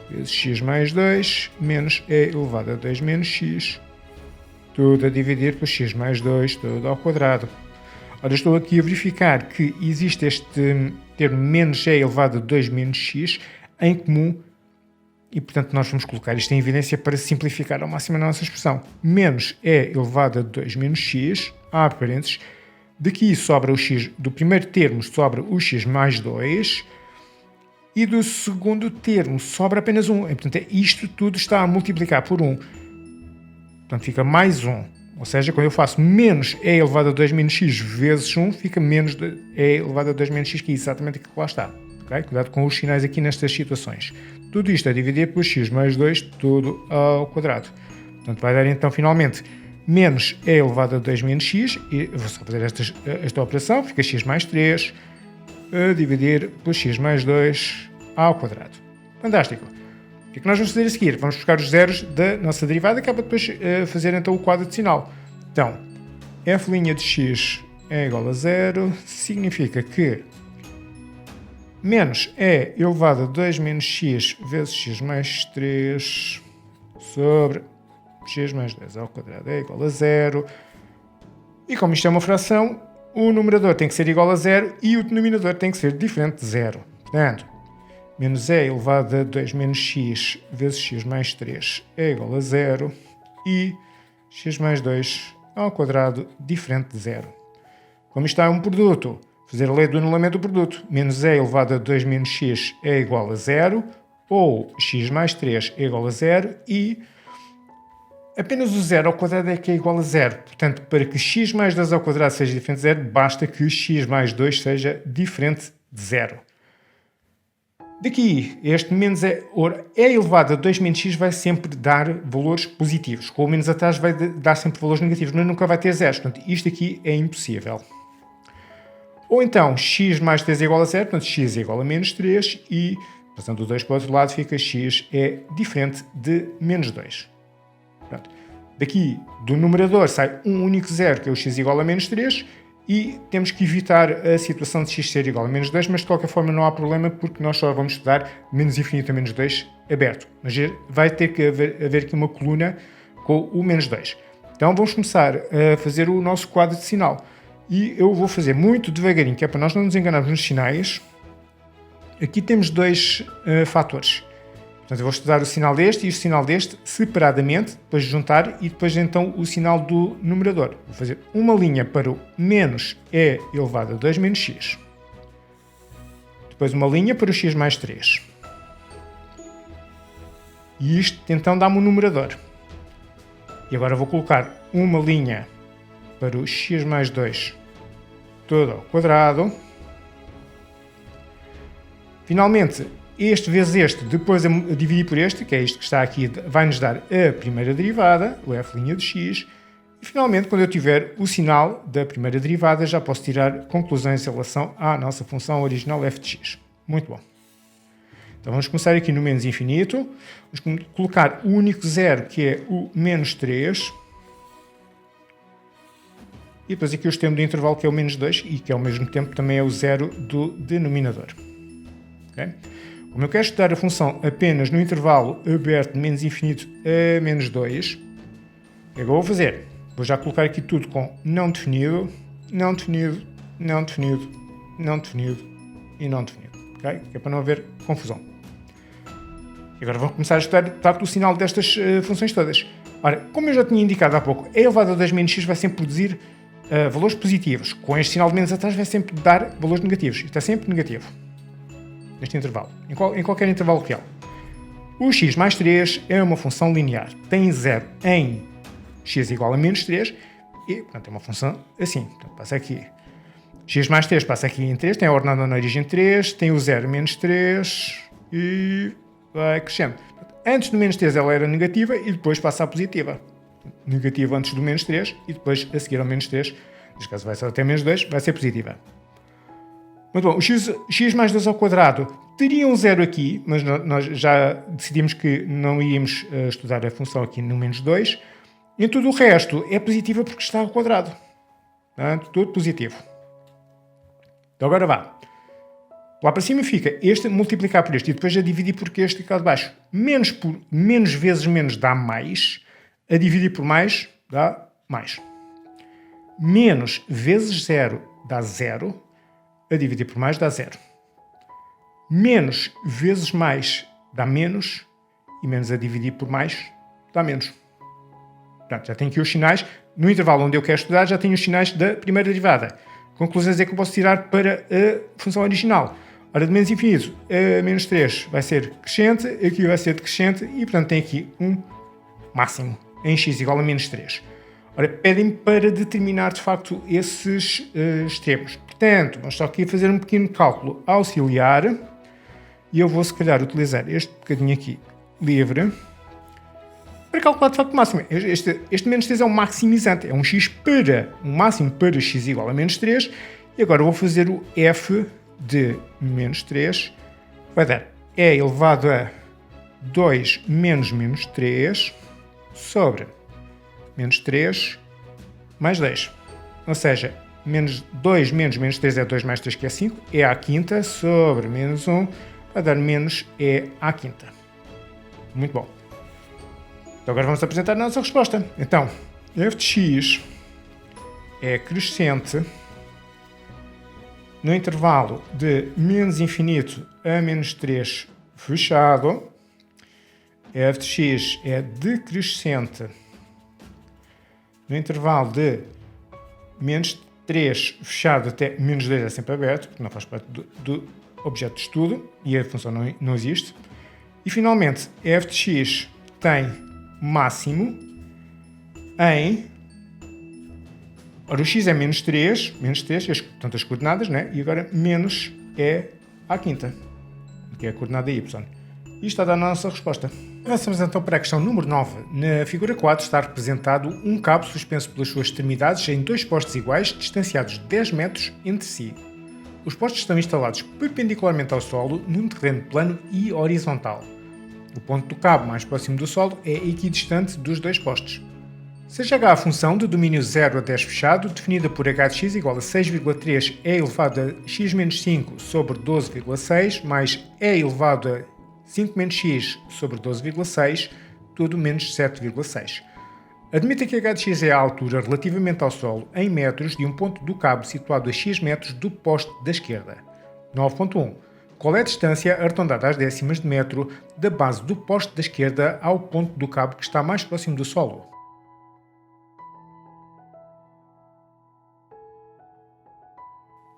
vezes x mais 2, menos é elevado a 2 menos x, tudo a dividir por x mais 2, tudo ao quadrado. Ora, estou aqui a verificar que existe este termo menos é elevado a 2 menos x em comum e, portanto, nós vamos colocar isto em evidência para simplificar ao máximo a nossa expressão. Menos é elevado a 2 menos x, abre parênteses, daqui sobra o x, do primeiro termo sobra o x mais 2 e do segundo termo sobra apenas 1. E, portanto, isto tudo está a multiplicar por 1. Portanto, fica mais 1. Ou seja, quando eu faço menos é elevado a 2 menos x vezes 1, fica menos é elevado a 2 menos x, que é exatamente aquilo que lá está. Okay? Cuidado com os sinais aqui nestas situações. Tudo isto a dividir por x mais 2, tudo ao quadrado. Portanto, vai dar então, finalmente, menos é elevado a 2 menos x, e vou só fazer esta operação, fica x mais 3, a dividir por x mais 2 ao quadrado. Fantástico. O que é que nós vamos fazer a seguir? Vamos buscar os zeros da nossa derivada, que é para depois fazer então o quadro decimal. Então, f' de x é igual a 0, significa que menos é elevado a 2 menos x vezes x mais 3 sobre x mais 2 ao quadrado é igual a 0. E como isto é uma fração, o numerador tem que ser igual a 0 e o denominador tem que ser diferente de 0. Portanto, menos é elevado a 2 menos x vezes x mais 3 é igual a 0 e x mais 2 ao quadrado diferente de 0. Como isto é um produto, fazer a lei do anulamento do produto. Menos é elevado a 2 menos x é igual a 0, ou x mais 3 é igual a 0, e apenas o 0 ao quadrado é que é igual a 0. Portanto, para que x mais 2 ao quadrado seja diferente de 0, basta que x mais 2 seja diferente de 0. Daqui, este menos é elevado a 2 menos x vai sempre dar valores positivos. Com o menos atrás vai dar sempre valores negativos, mas nunca vai ter zeros. Portanto, isto aqui é impossível. Ou então, x mais 3 é igual a 0, portanto, x é igual a menos 3 e, passando o 2 para o outro lado, fica x é diferente de menos 2. Pronto. Daqui, do numerador, sai um único zero, que é o x igual a menos 3, e temos que evitar a situação de x ser igual a menos 2, mas de qualquer forma não há problema, porque nós só vamos estudar menos infinito a menos 2 aberto. Mas vai ter que haver aqui uma coluna com o menos 2. Então vamos começar a fazer o nosso quadro de sinal. E eu vou fazer muito devagarinho, que é para nós não nos enganarmos nos sinais. Aqui temos dois fatores. Portanto, eu vou estudar o sinal deste e o sinal deste separadamente, depois juntar e depois então o sinal do numerador. Vou fazer uma linha para o menos e elevado a 2 menos x. Depois uma linha para o x mais 3. E isto então dá-me um numerador. E agora vou colocar uma linha para o x mais 2 todo ao quadrado. Finalmente, este vezes este, depois a dividir por este, que é isto que está aqui, vai-nos dar a primeira derivada, o f' de x. E finalmente, quando eu tiver o sinal da primeira derivada, já posso tirar conclusões em relação à nossa função original f de x. Muito bom. Então vamos começar aqui no menos infinito. Vamos colocar o único zero, que é o menos 3. E depois aqui o extremo do intervalo, que é o menos 2, e que ao mesmo tempo também é o zero do denominador. Okay? Como eu quero estudar a função apenas no intervalo aberto de menos infinito a menos 2, o que é que eu vou fazer? Vou já colocar aqui tudo com não definido, não definido, não definido, não definido e não definido. Okay? Que é para não haver confusão. E agora vou começar a estudar de facto o sinal destas funções todas. Ora, como eu já tinha indicado há pouco, e elevado a 2 menos x vai sempre produzir valores positivos. Com este sinal de menos atrás vai sempre dar valores negativos. Isto é sempre negativo. Neste intervalo. Em qualquer intervalo real. O x mais 3 é uma função linear. Tem 0 em x igual a menos 3 e, portanto, é uma função assim. Portanto, passa aqui. X mais 3 passa aqui em 3, tem a ordenada na origem 3, tem o 0 menos 3 e vai crescendo. Antes do menos 3 ela era negativa e depois passa a positiva. Negativa antes do menos 3 e depois a seguir ao menos 3, neste caso vai ser até menos 2, vai ser positiva. Muito bom, o x mais 2 ao quadrado teria um zero aqui, mas nós já decidimos que não íamos estudar a função aqui no menos 2. Em tudo o resto é positiva porque está ao quadrado. Portanto, tudo positivo. Então agora vá. Lá para cima fica este multiplicar por este e depois a dividir por este cá de baixo. Menos vezes menos dá mais. A dividir por mais dá mais. Menos vezes 0 dá 0. A dividir por mais dá 0. Menos vezes mais dá menos. E menos a dividir por mais dá menos. Portanto, já tenho aqui os sinais. No intervalo onde eu quero estudar, já tenho os sinais da primeira derivada. Conclusões é que eu posso tirar para a função original. Ora, de menos infinito a menos 3 vai ser crescente, aqui vai ser decrescente e, portanto, tem aqui um máximo em x igual a menos 3. Ora, pedem-me para determinar, de facto, esses extremos. Portanto, vamos só aqui fazer um pequeno cálculo auxiliar e eu vou, se calhar, utilizar este bocadinho aqui livre para calcular, de facto, o máximo. Este menos 3 é um maximizante, é um máximo para x igual a menos 3 e agora vou fazer o f de menos 3, vai dar e elevado a 2 menos menos 3 sobre menos 3 mais 10. Ou seja, menos 2 menos menos 3 é 2 mais 3 que é 5, é à quinta sobre menos 1, vai dar menos e à quinta. Muito bom. Então agora vamos apresentar a nossa resposta. Então, f de x é crescente no intervalo de menos infinito a menos 3 fechado. F de x é decrescente no intervalo de menos 3 fechado até menos 2 é sempre aberto, porque não faz parte do objeto de estudo e a função não existe. E finalmente, f de x tem máximo em... Ora, o x é menos 3, portanto as coordenadas, né? E agora menos é à quinta, que é a coordenada y. E está a dar a nossa resposta. Avançamos então para a questão número 9. Na figura 4 está representado um cabo suspenso pelas suas extremidades em dois postes iguais, distanciados 10 metros entre si. Os postes estão instalados perpendicularmente ao solo, num terreno plano e horizontal. O ponto do cabo mais próximo do solo é equidistante dos dois postes. Seja h a função de domínio 0 a 10 fechado, definida por h de x igual a 6,3 e elevado a x menos 5 sobre 12,6 mais e elevado a 5 menos x sobre 12,6, tudo menos 7,6. Admita que h de x é a altura relativamente ao solo em metros de um ponto do cabo situado a x metros do poste da esquerda. 9.1. Qual é a distância arredondada às décimas de metro da base do poste da esquerda ao ponto do cabo que está mais próximo do solo?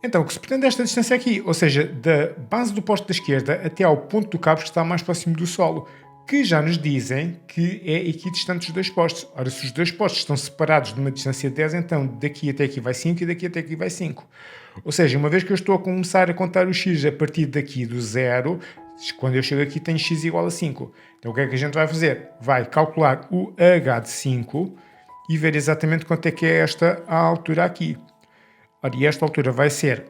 Então, o que se pretende é esta distância aqui, ou seja, da base do poste da esquerda até ao ponto do cabo que está mais próximo do solo, que já nos dizem que é equidistante dos dois postes. Ora, se os dois postes estão separados de uma distância de 10, então daqui até aqui vai 5 e daqui até aqui vai 5. Ou seja, uma vez que eu estou a começar a contar o x a partir daqui do 0, quando eu chego aqui tenho x igual a 5. Então o que é que a gente vai fazer? Vai calcular o h de 5 e ver exatamente quanto é que é esta altura aqui. Ora, e esta altura vai ser,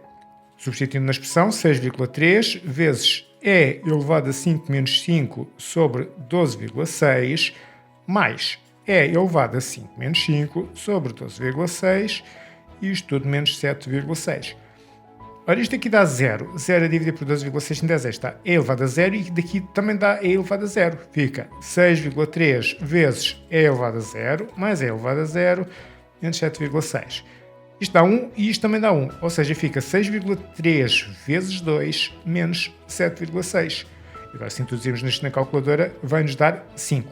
substituindo na expressão, 6,3 vezes e elevado a 5 menos 5 sobre 12,6 mais e elevado a 5 menos 5 sobre 12,6 e isto tudo menos 7,6. Ora, isto aqui dá 0. 0 a dividir por 12,6 dá 10. Está e elevado a 0 e daqui também dá e elevado a 0. Fica 6,3 vezes e elevado a 0 mais e elevado a 0 menos 7,6. Isto dá 1 e isto também dá 1, ou seja, fica 6,3 vezes 2 menos 7,6. E agora, se introduzirmos isto na calculadora, vai-nos dar 5.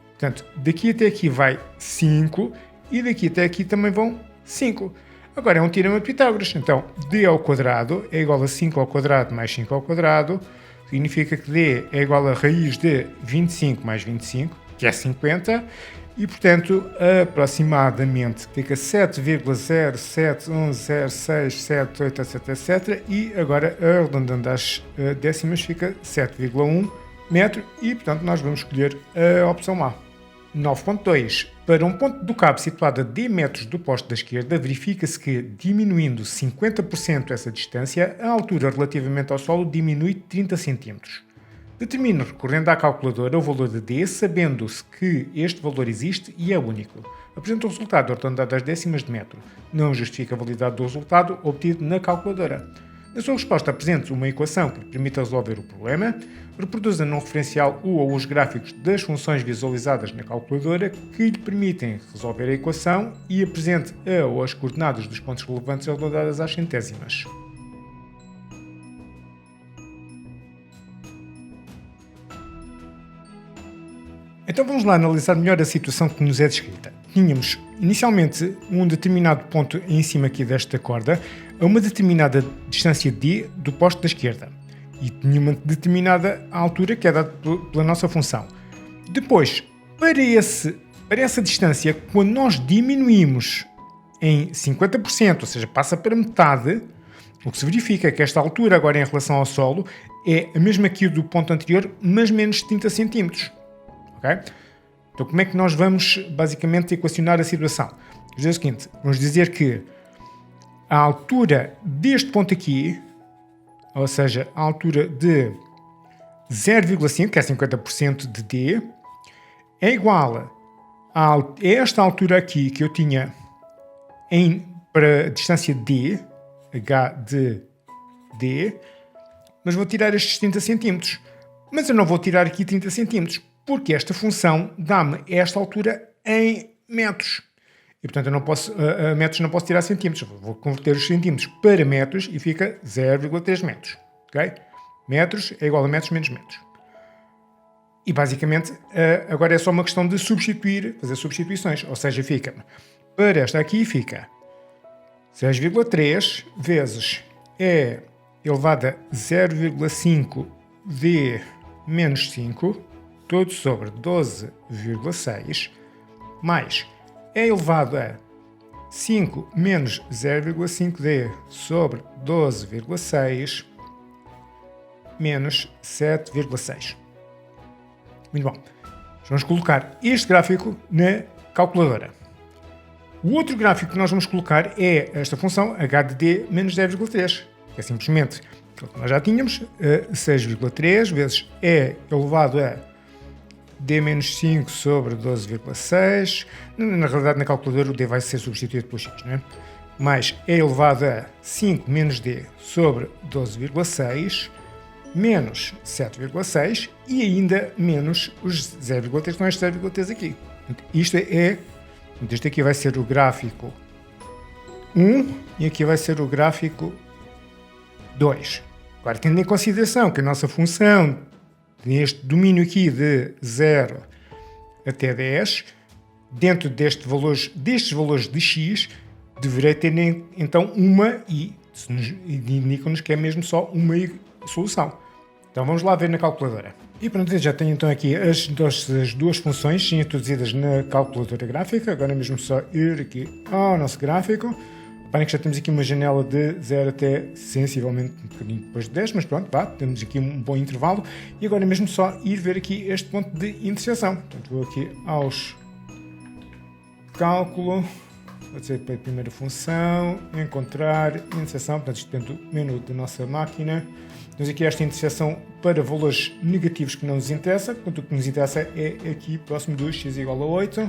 Portanto, daqui até aqui vai 5 e daqui até aqui também vão 5. Agora é um teorema de Pitágoras. Então, d ao quadrado é igual a 5 ao quadrado mais 5 ao quadrado. Significa que d é igual a raiz de 25 mais 25, que é 50. E, portanto, aproximadamente fica 7,071067, etc. E agora, arredondando às décimas, fica 7,1 metro. E, portanto, nós vamos escolher a opção A. 9.2. Para um ponto do cabo situado a d metros do poste da esquerda, verifica-se que, diminuindo 50% essa distância, a altura relativamente ao solo diminui 30 cm. Determino, recorrendo à calculadora, o valor de D, sabendo-se que este valor existe e é único. Apresenta o resultado arredondado às décimas de metro. Não justifica a validade do resultado obtido na calculadora. Na sua resposta, apresente uma equação que lhe permita resolver o problema, reproduza no referencial o ou os gráficos das funções visualizadas na calculadora que lhe permitem resolver a equação e apresente a ou as coordenadas dos pontos relevantes arredondadas às centésimas. Então vamos lá analisar melhor a situação que nos é descrita. Tínhamos inicialmente um determinado ponto em cima aqui desta corda, a uma determinada distância d do posto da esquerda. E tinha uma determinada altura que é dada pela nossa função. Depois, para essa distância, quando nós diminuímos em 50%, ou seja, passa para metade, o que se verifica é que esta altura agora em relação ao solo é a mesma que do ponto anterior, mas menos 30 cm. Okay? Então, como é que nós vamos basicamente equacionar a situação? Vamos dizer o seguinte: vamos dizer que a altura deste ponto aqui, ou seja, a altura de 0,5, que é 50% de D, é igual a esta altura aqui que eu tinha para a distância D, H de D, mas vou tirar estes 30 cm. Mas eu não vou tirar aqui 30 cm, porque esta função dá-me esta altura em metros. E, portanto, eu não posso, a metros não posso tirar centímetros. Vou converter os centímetros para metros e fica 0,3 metros. Okay? Metros é igual a metros menos metros. E, basicamente, agora é só uma questão de substituir, fazer substituições. Ou seja, fica, para esta aqui, fica 6,3 vezes E elevado a 0,5 D menos 5, todo sobre 12,6, mais E elevado a 5 menos 0,5D sobre 12,6 menos 7,6. Muito bom. Vamos colocar este gráfico na calculadora. O outro gráfico que nós vamos colocar é esta função h de d menos 0,3, que é simplesmente aquilo que nós já tínhamos, 6,3 vezes E elevado a d menos 5 sobre 12,6. Na realidade, na calculadora, o d vai ser substituído pelo x, não é? Mais E elevado a 5 menos d sobre 12,6 menos 7,6 e ainda menos os 0,3, que não é este 0,3 aqui. Este aqui vai ser o gráfico 1 e aqui vai ser o gráfico 2. Agora, tendo em consideração que a nossa função neste domínio aqui de 0 até 10, dentro destes valores de x, deverei ter então uma e indica-nos que é mesmo só uma solução. Então vamos lá ver na calculadora. E pronto, já tenho então aqui as duas funções introduzidas na calculadora gráfica. Agora é mesmo só ir aqui ao nosso gráfico. Reparem que já temos aqui uma janela de 0 até sensivelmente um bocadinho depois de 10, mas pronto, temos aqui um bom intervalo. E agora é mesmo só ir ver aqui este ponto de interseção. Portanto, vou aqui aos cálculo, vou dizer para a primeira função, encontrar interseção, portanto isto dentro do menu da nossa máquina. Temos aqui esta interseção para valores negativos que não nos interessa, portanto o que nos interessa é aqui próximo do x igual a 8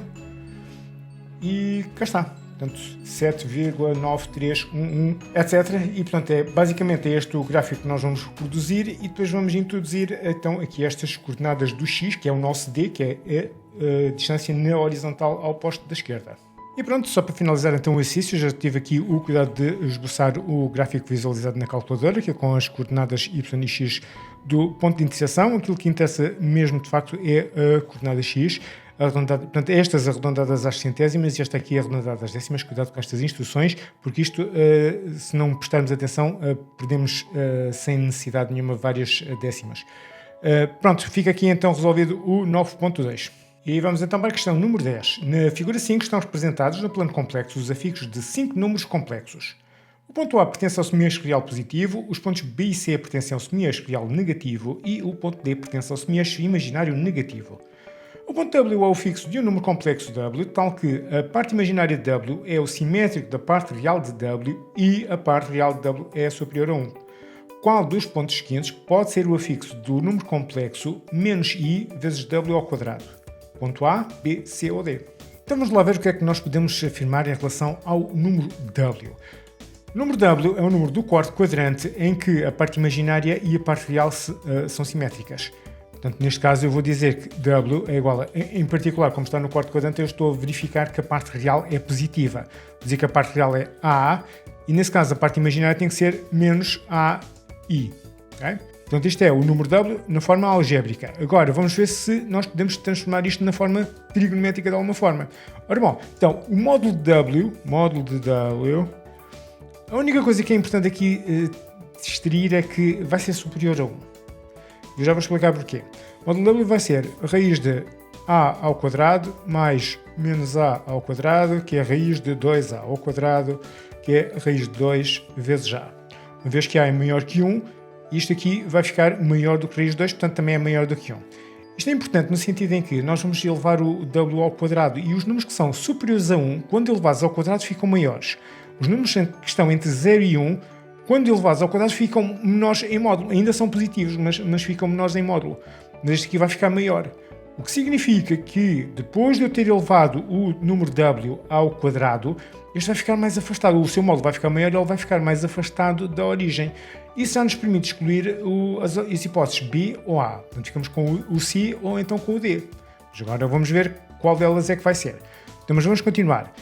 e cá está, portanto 7,9311, etc. E portanto basicamente é este o gráfico que nós vamos produzir e depois vamos introduzir então aqui estas coordenadas do x, que é o nosso d, que é a distância na horizontal ao posto da esquerda. E pronto, só para finalizar então o exercício, já tive aqui o cuidado de esboçar o gráfico visualizado na calculadora, que é com as coordenadas y e x do ponto de interseção. Aquilo que interessa mesmo de facto é a coordenada x, portanto estas arredondadas às centésimas e esta aqui arredondada às décimas. Cuidado com estas instruções, porque isto, se não prestarmos atenção, perdemos sem necessidade nenhuma várias décimas. Pronto, fica aqui então resolvido o 9.2. E vamos então para a questão número 10. Na figura 5 estão representados no plano complexo os afixos de 5 números complexos. O ponto A pertence ao semi-esferial positivo, os pontos B e C pertencem ao semi-esferial negativo e o ponto D pertence ao semi-esferial imaginário negativo. O ponto W é o fixo de um número complexo W, tal que a parte imaginária de W é o simétrico da parte real de W e a parte real de W é superior a 1. qual dos pontos seguintes pode ser o afixo do número complexo menos i vezes w ao quadrado? Ponto A, B, C ou D. Então vamos lá ver o que é que nós podemos afirmar em relação ao número w. O número w é o número do quarto quadrante em que a parte imaginária e a parte real são simétricas. Portanto, neste caso eu vou dizer que w é igual a, em particular, como está no quarto quadrante, eu estou a verificar que a parte real é positiva. Vou dizer que a parte real é a, e nesse caso a parte imaginária tem que ser menos ai. Okay? Portanto, isto é o número w na forma algébrica. Agora, vamos ver se nós podemos transformar isto na forma trigonométrica de alguma forma. Ora bom, então, o módulo de w, a única coisa que é importante aqui distinguir é que vai ser superior a 1. Eu já vou explicar porquê. O módulo w vai ser a raiz de a ao quadrado mais menos a ao quadrado, que é a raiz de 2a ao quadrado, que é a raiz de 2 vezes a. Uma vez que a é maior que 1, isto aqui vai ficar maior do que raiz de 2, portanto também é maior do que 1. Isto é importante no sentido em que nós vamos elevar o w ao quadrado e os números que são superiores a 1, quando elevados ao quadrado, ficam maiores. Os números que estão entre 0 e 1, quando elevados ao quadrado, ficam menores em módulo. Ainda são positivos, mas ficam menores em módulo. Mas este aqui vai ficar maior. O que significa que, depois de eu ter elevado o número w ao quadrado, este vai ficar mais afastado. O seu módulo vai ficar maior e ele vai ficar mais afastado da origem. Isso já nos permite excluir as hipóteses B ou A. Portanto, ficamos com o C ou então com o D. Mas agora vamos ver qual delas é que vai ser. Então, mas vamos continuar.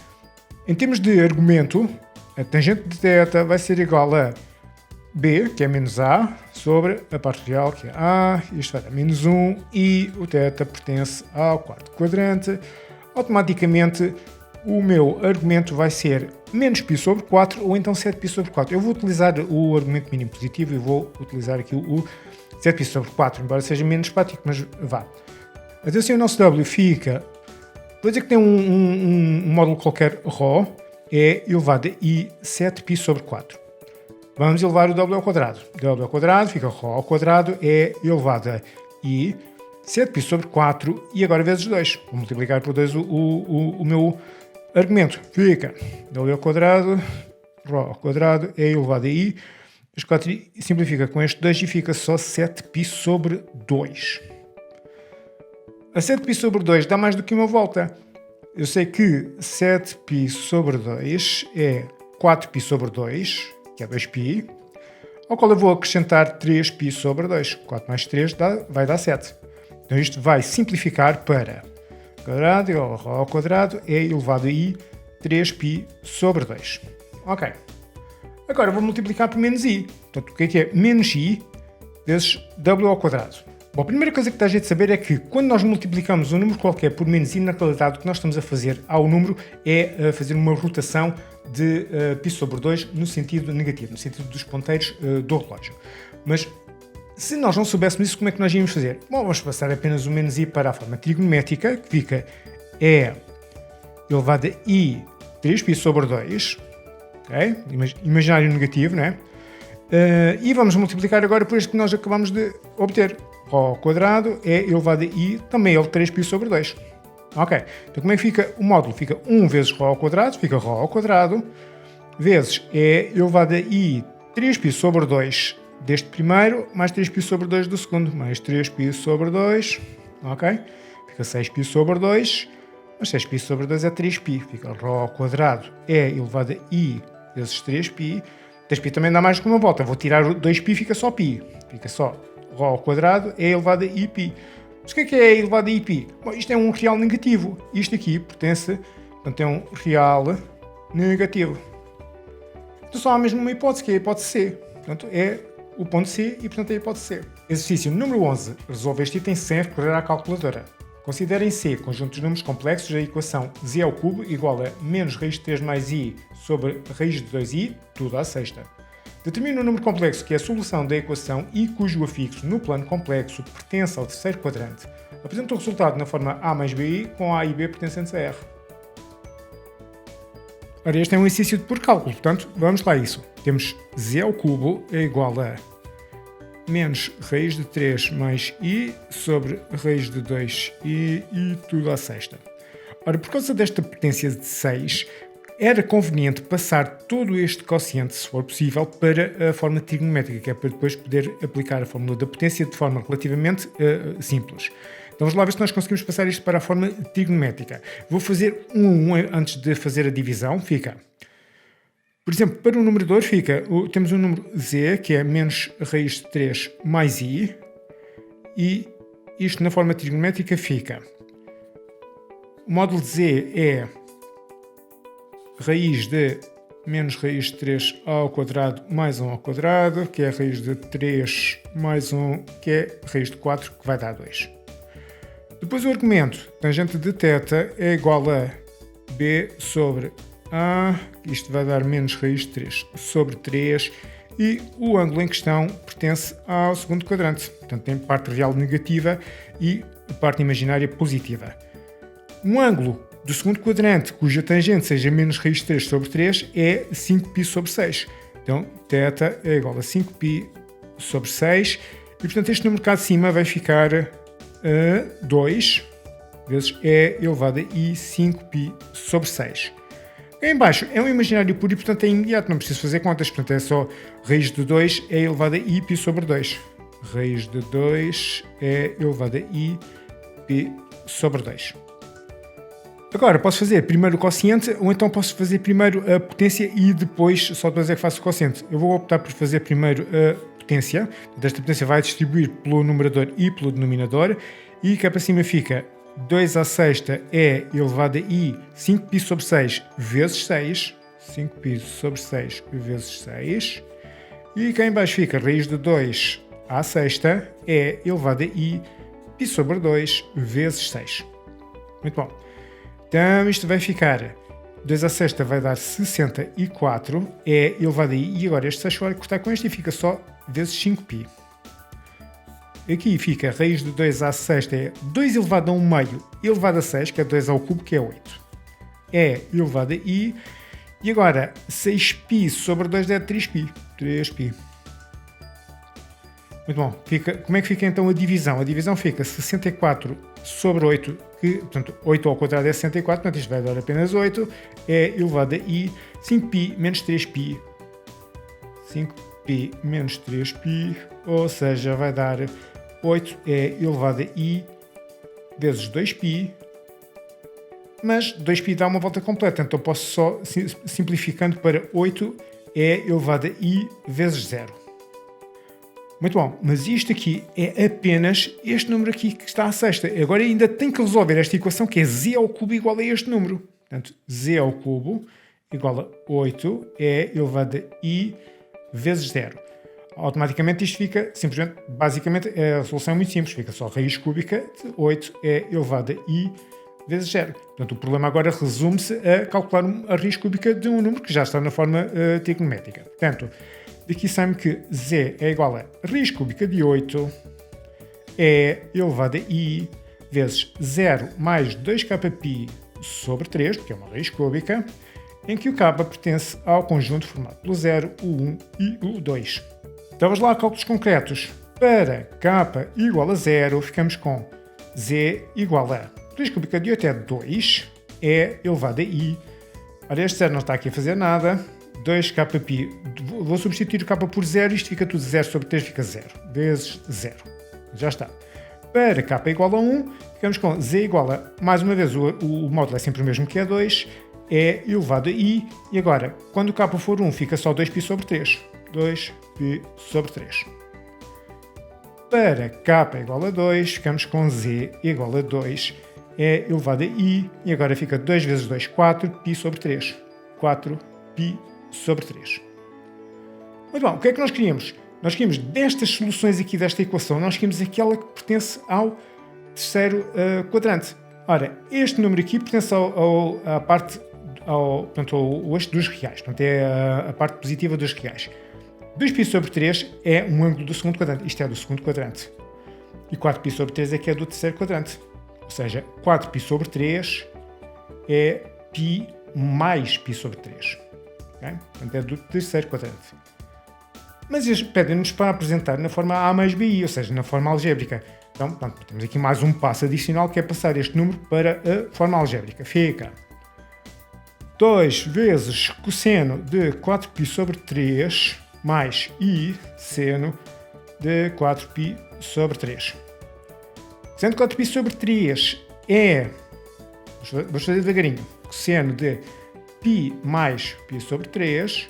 Em termos de argumento, a tangente de θ vai ser igual a B, que é menos A, sobre a parte real, que é A, isto vai dar menos 1, e o θ pertence ao quarto quadrante. Automaticamente, o meu argumento vai ser menos π sobre 4, ou então 7π sobre 4. Eu vou utilizar o argumento mínimo positivo e vou utilizar aqui o 7π sobre 4, embora seja menos prático, mas vá. Atenção, o nosso w fica, vou dizer que tem um módulo qualquer ρ, é elevado a i 7π sobre 4. Vamos elevar o w ao quadrado. W ao quadrado fica ρ ao quadrado é elevado a i 7π sobre 4 e agora vezes 2. Vou multiplicar por 2 o meu argumento. Fica w ao quadrado, ρ ao quadrado é elevado a i. Este 4 simplifica com este 2 e fica só 7π sobre 2. A 7π sobre 2 dá mais do que uma volta. Eu sei que 7π sobre 2 é 4π sobre 2, que é 2π, ao qual eu vou acrescentar 3π sobre 2. 4 mais 3 vai dar 7. Então isto vai simplificar para quadrado igual a ρ ao quadrado é elevado a i 3π sobre 2. Ok. Agora vou multiplicar por menos i. Portanto, o que é menos i vezes w ao quadrado? Bom, a primeira coisa que dá jeito de saber é que quando nós multiplicamos um número qualquer por menos i, na realidade o que nós estamos a fazer ao número é fazer uma rotação de π sobre 2 no sentido negativo, no sentido dos ponteiros do relógio. Mas se nós não soubéssemos isso, como é que nós íamos fazer? Bom, vamos passar apenas o menos i para a forma trigonométrica, que fica e elevado a i 3π sobre 2, okay? Imaginário negativo, não é? E vamos multiplicar agora por este que nós acabamos de obter. ρ ao quadrado é elevado a i, também ele 3π sobre 2. Ok, então como é que fica o módulo? Fica 1 vezes ρ ao quadrado, fica ρ ao quadrado, vezes é elevado a i 3π sobre 2 deste primeiro, mais 3π sobre 2 do segundo, mais 3π sobre 2, ok? Fica 6π sobre 2, mas 6π sobre 2 é 3π, fica ρ ao quadrado é elevado a i vezes 3π, 3π também dá mais que uma volta, vou tirar o 2π, fica só π, fica só ρ ao quadrado é elevado a iπ. Mas o que é elevado a iπ? Bom, isto é um real negativo. Isto aqui pertence, portanto, é um real negativo. Então só há mesmo uma hipótese, que é a hipótese C. Portanto, é o ponto C e, portanto, é a hipótese C. Exercício número 11. Resolve este item sem recorrer à calculadora. Considerem C conjunto de números complexos a equação z ao cubo igual a menos raiz de 3 mais i sobre raiz de 2i, tudo à sexta. Determina um número complexo que é a solução da equação e cujo afixo no plano complexo pertence ao terceiro quadrante. Apresenta o resultado na forma A mais BI com A e B pertencentes a R. Ora, este é um exercício por cálculo, portanto, vamos lá a isso. Temos z ao cubo é igual a menos raiz de 3 mais i sobre raiz de 2i e tudo à sexta. Ora, por causa desta potência de 6, era conveniente passar todo este quociente, se for possível, para a forma trigonométrica, que é para depois poder aplicar a fórmula da potência de forma relativamente simples. Então vamos lá ver se nós conseguimos passar isto para a forma trigonométrica. Vou fazer um antes de fazer a divisão. Fica, por exemplo, para o numerador temos o número z, que é menos raiz de 3 mais i, e isto na forma trigonométrica fica. O módulo de z é raiz de menos raiz de 3 ao quadrado mais 1 ao quadrado, que é raiz de 3 mais 1, que é raiz de 4, que vai dar 2. Depois o argumento, tangente de θ é igual a b sobre a, isto vai dar menos raiz de 3 sobre 3, e o ângulo em questão pertence ao segundo quadrante, portanto tem parte real negativa e parte imaginária positiva. Um ângulo do segundo quadrante cuja tangente seja menos raiz de 3 sobre 3 é 5π sobre 6. Então, θ é igual a 5π sobre 6 e, portanto, este número cá de cima vai ficar 2 vezes e elevado a i 5π sobre 6. Cá em baixo é um imaginário puro e, portanto, é imediato, não preciso fazer contas, portanto, é só raiz de 2 é elevado a i π sobre 2. Raiz de 2 é elevado a i π sobre 2. Agora, posso fazer primeiro o quociente ou então posso fazer primeiro a potência e depois, só depois é que faço o quociente. Eu vou optar por fazer primeiro a potência. Esta potência vai distribuir pelo numerador e pelo denominador. E cá para cima fica 2 à sexta é elevado a i 5π sobre 6 vezes 6. 5π sobre 6 vezes 6. E cá em baixo fica raiz de 2 à sexta é elevado a i π sobre 2 vezes 6. Muito bom. Então isto vai ficar 2 à sexta vai dar 64, é elevado a i, e agora este 6 vai cortar com este e fica só vezes 5π. Aqui fica raiz de 2 à sexta é 2 elevado a 1 meio elevado a 6, que é 2 ao cubo, que é 8. É elevado a i, e agora 6π sobre 2 é 3π. 3π. Muito bom. Como é que fica então a divisão? A divisão fica 64 sobre 8, que, portanto, 8 ao quadrado é 64, portanto isto vai dar apenas 8, é elevado a i 5π menos 3π. 5π menos 3π, ou seja, vai dar 8 é elevado a i vezes 2π, mas 2π dá uma volta completa, então posso só, simplificando para 8, é elevado a i vezes 0. Muito bom, mas isto aqui é apenas este número aqui que está à sexta. Agora ainda tenho que resolver esta equação que é z ao cubo igual a este número. Portanto, z ao cubo igual a 8 é elevado a i vezes 0. Automaticamente isto fica, simplesmente, basicamente, a resolução é muito simples. Fica só raiz cúbica de 8 é elevado a i vezes 0. Portanto, o problema agora resume-se a calcular a raiz cúbica de um número que já está na forma trigonométrica. Portanto, daqui sai-me que z é igual a raiz cúbica de 8 é elevado a i vezes 0 mais 2kπ sobre 3, porque é uma raiz cúbica, em que o k pertence ao conjunto formado pelo 0, o 1 e o 2. Então vamos lá a cálculos concretos. Para k igual a 0, ficamos com z igual a raiz cúbica de 8 é 2, é elevado a i. Ora, este 0 não está aqui a fazer nada. 2kπ, vou substituir o k por 0, isto fica tudo 0 sobre 3, fica 0, vezes 0. Já está. Para k igual a 1, ficamos com z igual a, mais uma vez, o módulo é sempre o mesmo que é 2, é elevado a i, e agora, quando o k for 1, fica só 2π sobre 3. 2π sobre 3. Para k igual a 2, ficamos com z igual a 2, é elevado a i, e agora fica 2 vezes 2, 4π sobre 3. 4π sobre 3. Muito bom, o que é que nós queríamos? Nós queríamos destas soluções aqui desta equação, nós queríamos aquela que pertence ao terceiro quadrante. Ora, este número aqui pertence à parte, portanto, ao eixo dos reais, portanto é a parte positiva dos reais. 2π sobre 3 é um ângulo do segundo quadrante, isto é do segundo quadrante. E 4π sobre 3 é que é do terceiro quadrante. Ou seja, 4π sobre 3 é π mais π sobre 3. Okay? Portanto, é do terceiro quadrante. Mas eles pedem-nos para apresentar na forma A mais BI, ou seja, na forma algébrica. Então, pronto, temos aqui mais um passo adicional que é passar este número para a forma algébrica. Fica 2 vezes cosseno de 4π sobre 3 mais i seno de 4π sobre 3. Cosseno de 4π sobre 3 é, vamos fazer devagarinho, cosseno de π mais π sobre 3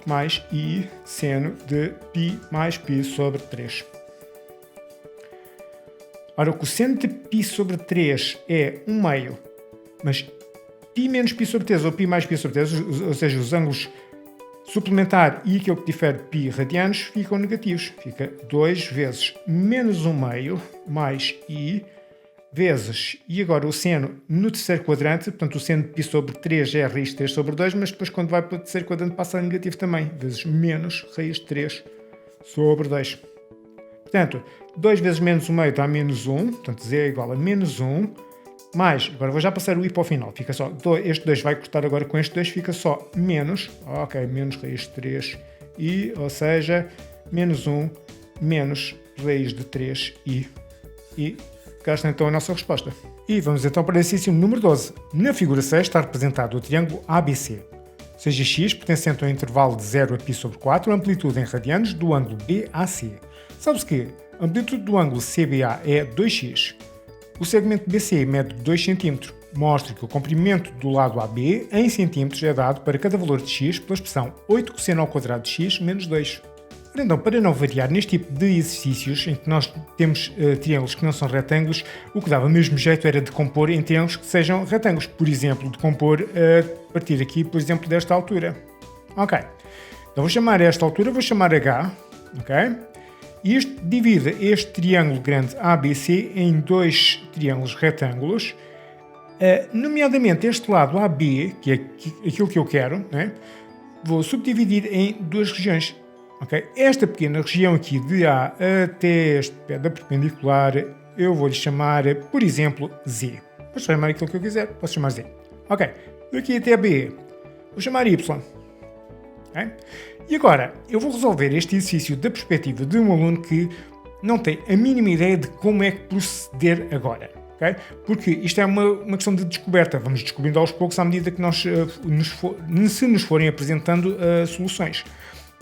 mais i seno de π mais π sobre 3. Ora, o cosseno de π sobre 3 é 1 meio, mas π menos π sobre 3 ou π mais π sobre 3, ou seja, os ângulos suplementar e aquilo que difere π radianos ficam negativos. Fica 2 vezes menos 1 meio mais i vezes, e agora o seno no terceiro quadrante, portanto o seno de π sobre 3 é raiz de 3 sobre 2, mas depois quando vai para o terceiro quadrante passa a negativo também, vezes menos raiz de 3 sobre 2. Portanto, 2 vezes menos 1 meio dá menos 1, portanto z é igual a menos 1, mais, agora vou já passar o i para o final, fica só, este 2 vai cortar agora com este 2, fica só menos, ok, menos raiz de 3 i, ou seja, menos 1, menos raiz de 3 i. E cá está então a nossa resposta. E vamos então para o exercício número 12. Na figura 6 está representado o triângulo ABC, seja x pertencente ao intervalo de 0 a π sobre 4, amplitude em radianos do ângulo BAC. Sabe-se que a amplitude do ângulo CBA é 2x. O segmento BC mede 2 cm. Mostra que o comprimento do lado AB em centímetros é dado para cada valor de x pela expressão 8 cosseno ao quadrado de x menos 2. Então, para não variar neste tipo de exercícios em que nós temos triângulos que não são retângulos, o que dava mesmo jeito era de compor em triângulos que sejam retângulos. Por exemplo, de compor a partir aqui, por exemplo, desta altura. Ok. Então vou chamar esta altura, vou chamar H. Ok. E isto divide este triângulo grande ABC em dois triângulos retângulos, nomeadamente este lado AB, que é aquilo que eu quero, né? Vou subdividir em duas regiões. Okay? Esta pequena região aqui de A até este pé da perpendicular, eu vou-lhe chamar, por exemplo, Z. Posso chamar aquilo que eu quiser, posso chamar Z. Ok, daqui até B, vou chamar Y. Okay? E agora, eu vou resolver este exercício da perspectiva de um aluno que não tem a mínima ideia de como é que proceder agora. Okay? Porque isto é uma questão de descoberta. Vamos descobrindo aos poucos à medida que nós se nos forem apresentando soluções.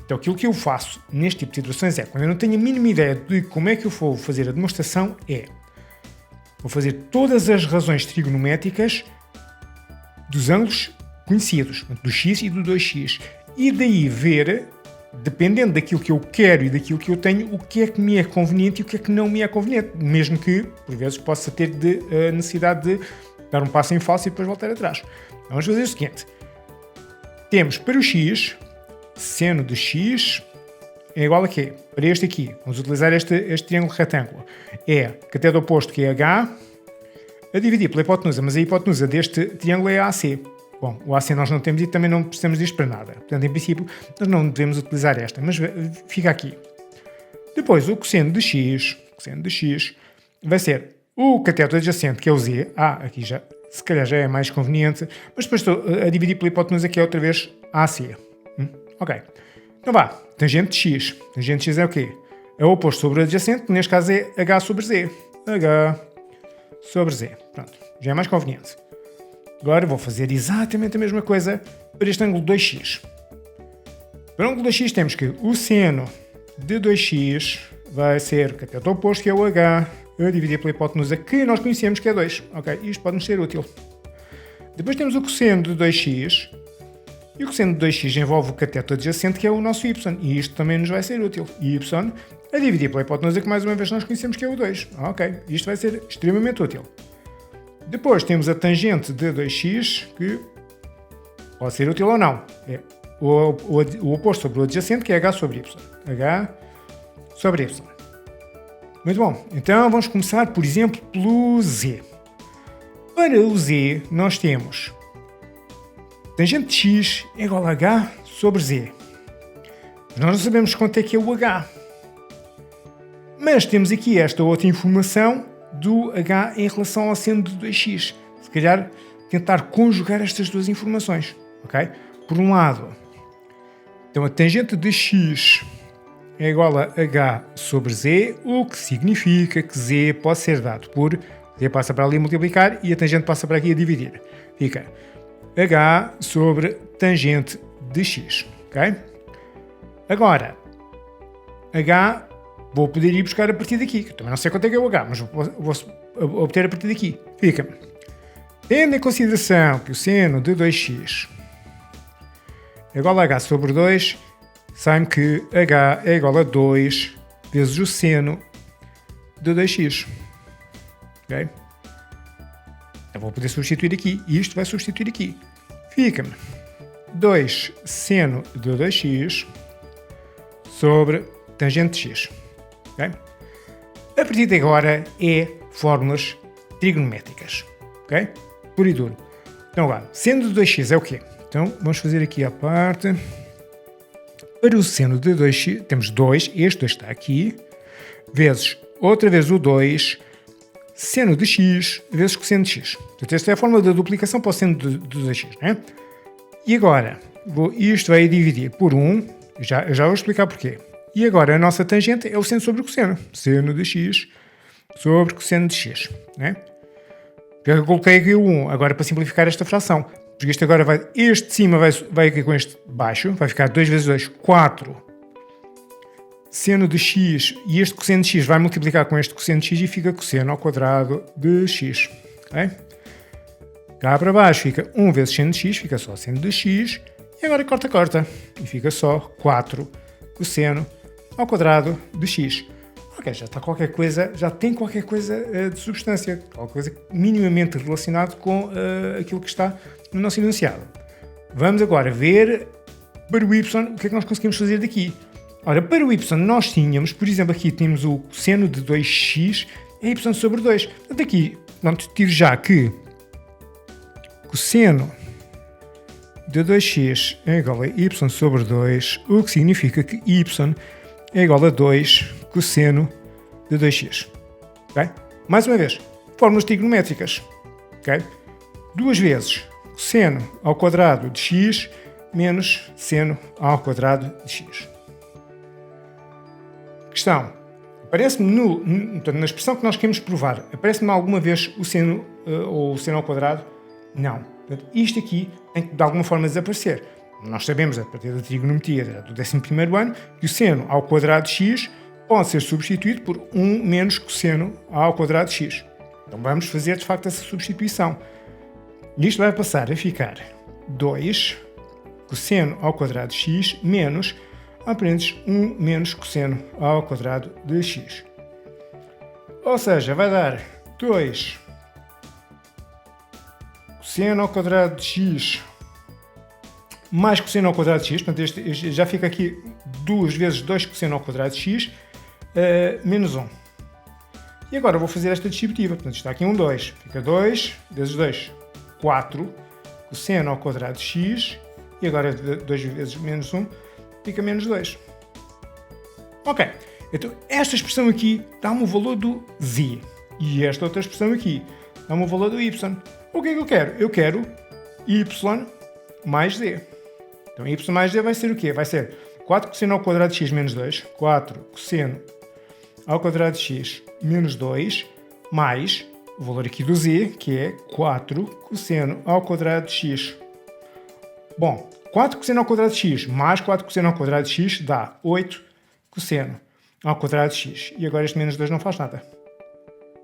Então, aquilo que eu faço neste tipo de situações é, quando eu não tenho a mínima ideia de como é que eu vou fazer a demonstração, vou fazer todas as razões trigonométricas dos ângulos conhecidos, do x e do 2x, e daí ver, dependendo daquilo que eu quero e daquilo que eu tenho, o que é que me é conveniente e o que é que não me é conveniente, mesmo que, por vezes, possa ter a necessidade de dar um passo em falso e depois voltar atrás. Então, vamos fazer o seguinte. Temos para o x, seno de x é igual a quê? Para este aqui, vamos utilizar este triângulo retângulo. É cateto oposto, que é H, a dividir pela hipotenusa, mas a hipotenusa deste triângulo é AC. Bom, o AC nós não temos e também não precisamos disto para nada. Portanto, em princípio, nós não devemos utilizar esta, mas fica aqui. Depois, o cosseno de x vai ser o cateto adjacente, que é o Z. Aqui já, se calhar já é mais conveniente, mas depois estou a dividir pela hipotenusa, que é outra vez AC. Ok. Então vá, tangente de x. Tangente de x é o quê? É o oposto sobre o adjacente, que neste caso é H sobre Z. H sobre Z. Pronto, já é mais conveniente. Agora vou fazer exatamente a mesma coisa para este ângulo 2x. Para o ângulo 2x temos que o seno de 2x vai ser o cateto oposto, que é o H, a dividir pela hipotenusa, que nós conhecemos que é 2. Ok, isto pode-nos ser útil. Depois temos o cosseno de 2x, e o cosseno de 2x envolve o cateto adjacente, que é o nosso y, e isto também nos vai ser útil. Y a dividir pela hipotenusa, que mais uma vez nós conhecemos que é o 2. Ok, isto vai ser extremamente útil. Depois temos a tangente de 2x, que pode ser útil ou não. É o oposto sobre o adjacente, que é h sobre y. H sobre y. Muito bom. Então vamos começar, por exemplo, pelo z. Para o z, nós temos tangente de x é igual a h sobre z. Nós não sabemos quanto é que é o h. Mas temos aqui esta outra informação do h em relação ao seno de 2x. Se calhar tentar conjugar estas duas informações. Ok? Por um lado, então a tangente de x é igual a h sobre z, o que significa que z pode ser dado por z passa para ali a multiplicar e a tangente passa para aqui a dividir. Fica h sobre tangente de x. Ok? Agora, h vou poder ir buscar a partir daqui, que também não sei quanto é que é o h, mas vou obter a partir daqui. Fica, tendo em consideração que o seno de 2x é igual a h sobre 2, sai-me que h é igual a 2 vezes o seno de 2x. Ok? Eu vou poder substituir aqui, e isto vai substituir aqui. Fica-me 2 seno de 2x sobre tangente de x. Okay? A partir de agora é fórmulas trigonométricas. Ok? Puro e duro. Então agora, seno de 2x é o quê? Então vamos fazer aqui a parte. Para o seno de 2x, temos 2, este 2 está aqui, vezes, outra vez o 2, seno de x vezes cosseno de x. Portanto, esta é a fórmula da duplicação para o seno de 2x, não é? E agora, isto vai dividir por 1, já vou explicar porquê. E agora a nossa tangente é o seno sobre o cosseno. Seno de x sobre cosseno de x, não é? Eu coloquei aqui o 1, agora para simplificar esta fração. Porque isto agora este de cima vai aqui com este de baixo, vai ficar 2 vezes 2, 4 seno de x, e este cosseno de x vai multiplicar com este cosseno de x e fica cosseno ao quadrado de x. Okay? Cá para baixo fica 1 vezes seno de x, fica só seno de x, e agora corta, e fica só 4 cosseno ao quadrado de x. Ok, já está qualquer coisa, já tem qualquer coisa de substância, qualquer coisa minimamente relacionado com aquilo que está no nosso enunciado. Vamos agora ver para o y o que é que nós conseguimos fazer daqui. Ora, para o y nós tínhamos, por exemplo, aqui temos o seno de 2x é y sobre 2. Portanto, aqui, tiro já que cosseno de 2x é igual a y sobre 2, o que significa que y é igual a 2 cosseno de 2x. Okay? Mais uma vez, fórmulas trigonométricas. Okay? Duas vezes cosseno ao quadrado de x menos seno ao quadrado de x. Questão. Aparece-me na expressão que nós queremos provar, aparece-me alguma vez o seno ou o seno ao quadrado? Não. Portanto, isto aqui tem que de alguma forma desaparecer. Nós sabemos, a partir da trigonometria do 11º ano, que o seno ao quadrado de x pode ser substituído por 1 menos cosseno ao quadrado de x. Então vamos fazer de facto essa substituição. E isto vai passar a ficar 2 cosseno ao quadrado de x menos, aprendes 1 menos cosseno ao quadrado de x. Ou seja, vai dar 2 cosseno ao quadrado de x mais cosseno ao quadrado de x, portanto este já fica aqui 2 vezes 2 cosseno ao quadrado de x menos 1. E agora vou fazer esta distributiva, portanto está aqui um 2, fica 2 vezes 2, 4 cosseno ao quadrado de x, e agora 2 vezes menos 1, fica menos 2. Ok, então esta expressão aqui dá-me o valor do z, e esta outra expressão aqui dá-me o valor do y. O que é que eu quero? Eu quero y mais z. Então y mais z vai ser o quê? Vai ser 4 cosseno ao quadrado de x menos 2, 4 cosseno ao quadrado de x menos 2, mais o valor aqui do z, que é 4 cosseno ao quadrado de x. Bom, 4 cosseno ao quadrado de x mais 4 cosseno ao quadrado de x dá 8 cosseno ao quadrado de x. E agora este menos 2 não faz nada.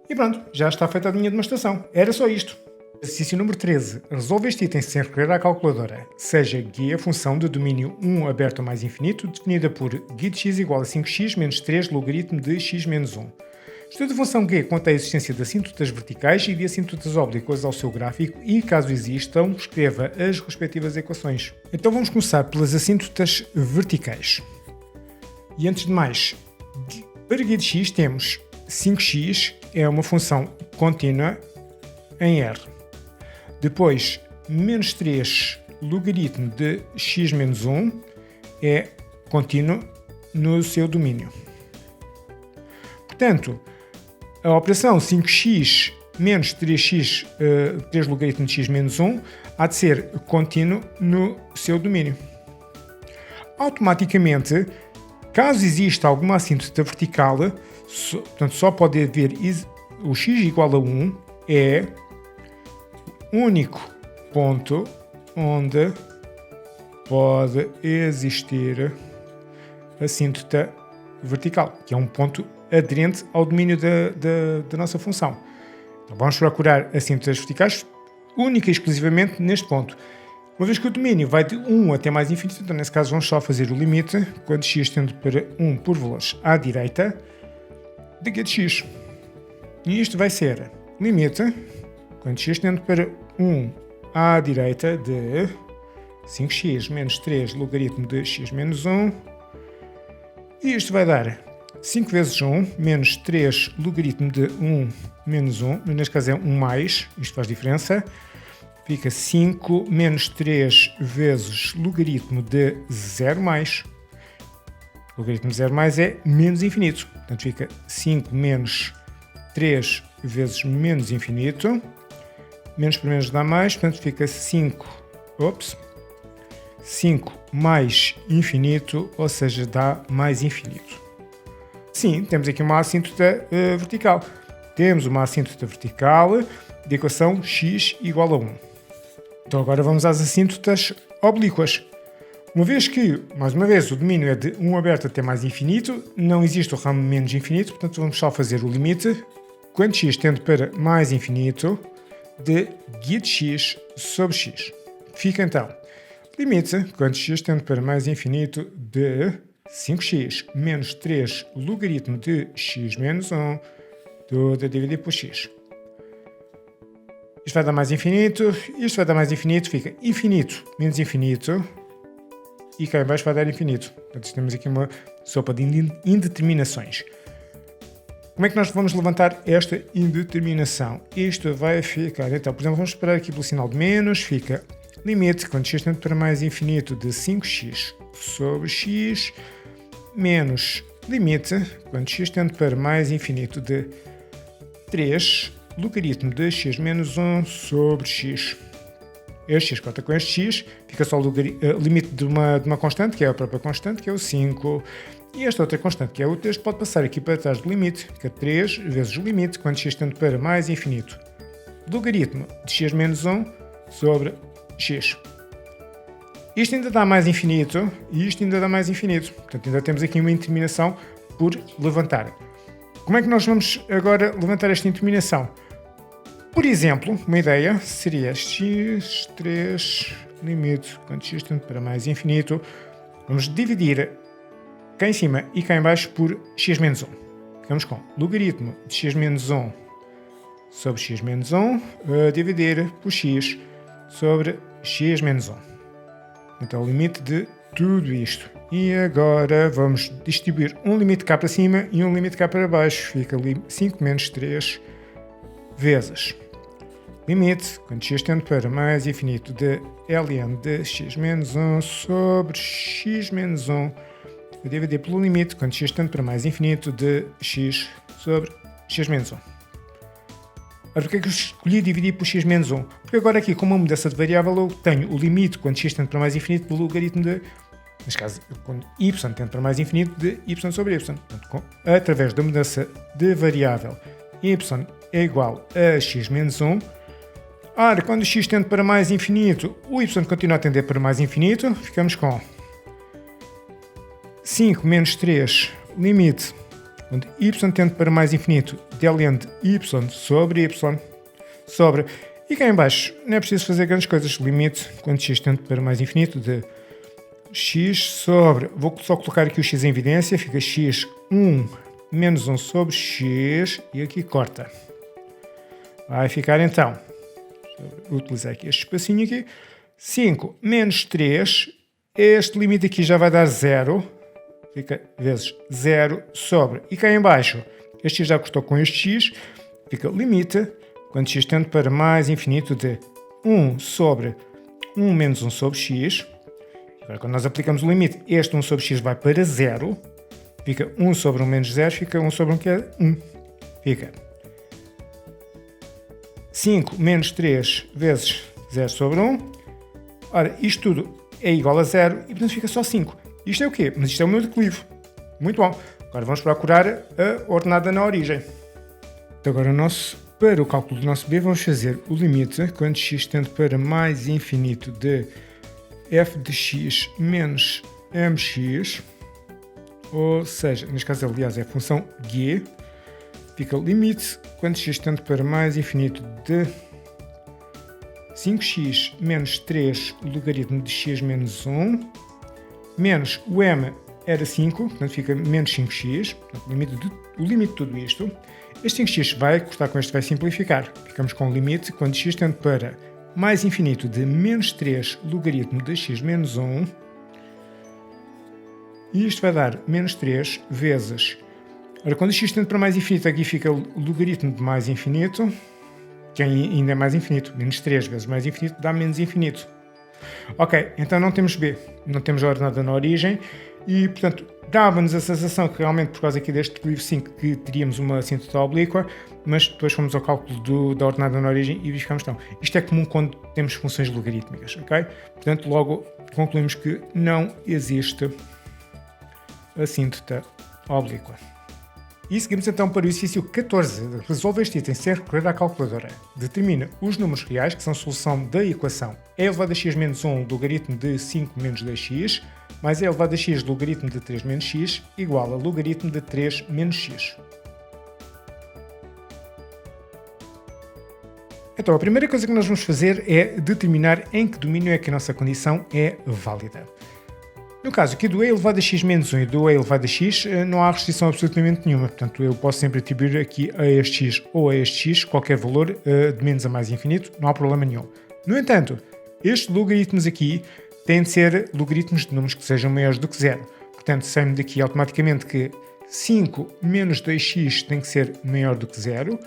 E pronto, já está feita a minha demonstração. Era só isto. Exercício número 13. Resolve este item sem recorrer à calculadora. Seja G a função de domínio 1 aberto a mais infinito, definida por g de x igual a 5x menos 3 logaritmo de x menos 1. Estude a função G quanto à existência de assíntotas verticais e de assíntotas oblíquas ao seu gráfico e, caso existam, escreva as respectivas equações. Então vamos começar pelas assíntotas verticais. E antes de mais, para g de x temos 5x, é uma função contínua em R. Depois, menos 3 logaritmo de x menos 1 é contínuo no seu domínio. Portanto, a operação 5x menos 3x, 3 logaritmo de x menos 1, há de ser contínuo no seu domínio. Automaticamente, caso exista alguma assíntota vertical, portanto, só pode haver o x igual a 1 é o único ponto onde pode existir assíntota vertical, que é um ponto aderente ao domínio da nossa função. Então vamos procurar assíntotas verticais única e exclusivamente neste ponto. Uma vez que o domínio vai de 1 até mais infinito, então nesse caso vamos só fazer o limite quando x tende para 1 por valores à direita de g de x. E isto vai ser limite quando x tende para 1 à direita de 5x menos 3 logaritmo de x menos 1. E isto vai dar 5 vezes 1 menos 3 logaritmo de 1 menos 1, mas neste caso é 1 mais, isto faz diferença. Fica 5 menos 3 vezes logaritmo de 0 mais. Logaritmo de 0 mais é menos infinito. Portanto, fica 5 menos 3 vezes menos infinito. Menos por menos dá mais, portanto fica 5 mais infinito, ou seja, dá mais infinito. Sim, temos aqui uma assíntota vertical. Temos uma assíntota vertical de equação x igual a 1. Então agora vamos às assíntotas oblíquas. Uma vez que, mais uma vez, o domínio é de 1 aberto até mais infinito, não existe o ramo menos infinito, portanto vamos só fazer o limite quando x tende para mais infinito de g de x sobre x. Fica então, limite quando x tende para mais infinito de 5x menos 3 logaritmo de x menos 1, tudo a dividir por x. Isto vai dar mais infinito, isto vai dar mais infinito, fica infinito menos infinito, e cá em baixo vai dar infinito. Portanto, temos aqui uma sopa de indeterminações. Como é que nós vamos levantar esta indeterminação? Isto vai ficar, então, por exemplo, vamos separar aqui pelo sinal de menos, fica limite, quando x tende para mais infinito, de 5x sobre x, menos limite, quando x tende para mais infinito, de 3 logaritmo de x menos 1 sobre x. Este x corta com este x, fica só o limite de uma constante, que é a própria constante, que é o 5. E esta outra constante, que é o 3, pode passar aqui para trás do limite, que é 3 vezes o limite, quando x tende para mais infinito. Logaritmo de x menos 1 sobre x. Isto ainda dá mais infinito, e isto ainda dá mais infinito. Portanto, ainda temos aqui uma indeterminação por levantar. Como é que nós vamos agora levantar esta indeterminação? Por exemplo, uma ideia seria x3 limite, quando x tende para mais infinito, vamos dividir cá em cima e cá em baixo por x menos 1. Ficamos com logaritmo de x menos 1 sobre x menos 1, a dividir por x sobre x menos 1. Então, o limite de tudo isto. E agora vamos distribuir um limite cá para cima e um limite cá para baixo. Fica ali 5 menos 3 vezes limite, quando x tende para mais infinito, de ln de x menos 1 sobre x menos 1, a dividir pelo limite, quando x tende para mais infinito, de x sobre x menos 1. Ora, porquê é que eu escolhi dividir por x menos 1? Porque agora aqui, com uma mudança de variável, eu tenho o limite, quando x tende para mais infinito, do logaritmo de, neste caso, quando y tende para mais infinito, de y sobre y. Portanto, através da mudança de variável, y é igual a x menos 1. Ora, quando x tende para mais infinito, o y continua a tender para mais infinito, ficamos com 5 menos 3 limite, onde y tende para mais infinito, ln de y sobre y, sobre, e cá em baixo não é preciso fazer grandes coisas, limite, quando x tende para mais infinito, de x sobre, vou só colocar aqui o x em evidência, fica x 1 menos 1 sobre x, e aqui corta. Vai ficar então, vou utilizar aqui este espacinho aqui, 5 menos 3, este limite aqui já vai dar 0, fica vezes 0 sobre, e cá em baixo, este x já cortou com este x, fica limite, quando x tende para mais infinito, de 1 sobre 1 menos 1 sobre x. Agora, quando nós aplicamos o limite, este 1 sobre x vai para 0, fica 1 sobre 1 menos 0, fica 1 sobre 1, que é 1. Fica 5 menos 3 vezes 0 sobre 1. Ora, isto tudo é igual a 0 e, portanto, fica só 5. Isto é o quê? Mas isto é o meu declive. Muito bom. Agora vamos procurar a ordenada na origem. Então, agora o nosso para o cálculo do nosso b, vamos fazer o limite, quando x tende para mais infinito, de f de x menos mx, ou seja, neste caso, aliás, é a função g, fica o limite, quando x tende para mais infinito, de 5x menos 3 logaritmo de x menos 1, menos o m era 5, portanto fica menos 5x, portanto, o limite de tudo isto. Este 5x vai cortar com este, vai simplificar. Ficamos com o limite, quando x tende para mais infinito, de menos 3 logaritmo de x menos 1, e isto vai dar menos 3 vezes. Ora, quando x tende para mais infinito, aqui fica o logaritmo de mais infinito, que ainda é mais infinito. Menos 3 vezes mais infinito dá menos infinito. Ok, então não temos b, não temos a ordenada na origem, e portanto dava-nos a sensação que realmente por causa aqui deste livro 5 que teríamos uma assíntota oblíqua, mas depois fomos ao cálculo da ordenada na origem e verificamos então. Isto é comum quando temos funções logarítmicas, ok? Portanto logo concluímos que não existe assíntota oblíqua. E seguimos então para o exercício 14. Resolve este item sem recorrer à calculadora. Determina os números reais, que são a solução da equação e elevado a x menos 1 logaritmo de 5 menos 2x, mais e elevado a x logaritmo de 3 menos x, igual a logaritmo de 3 menos x. Então, a primeira coisa que nós vamos fazer é determinar em que domínio é que a nossa condição é válida. No caso aqui do e elevado a x menos 1 e do e elevado a x, não há restrição absolutamente nenhuma. Portanto, eu posso sempre atribuir aqui a este x ou a este x qualquer valor de menos a mais infinito, não há problema nenhum. No entanto, estes logaritmos aqui têm de ser logaritmos de números que sejam maiores do que 0. Portanto, sai-me daqui automaticamente que 5 menos 2x tem que ser maior do que 0.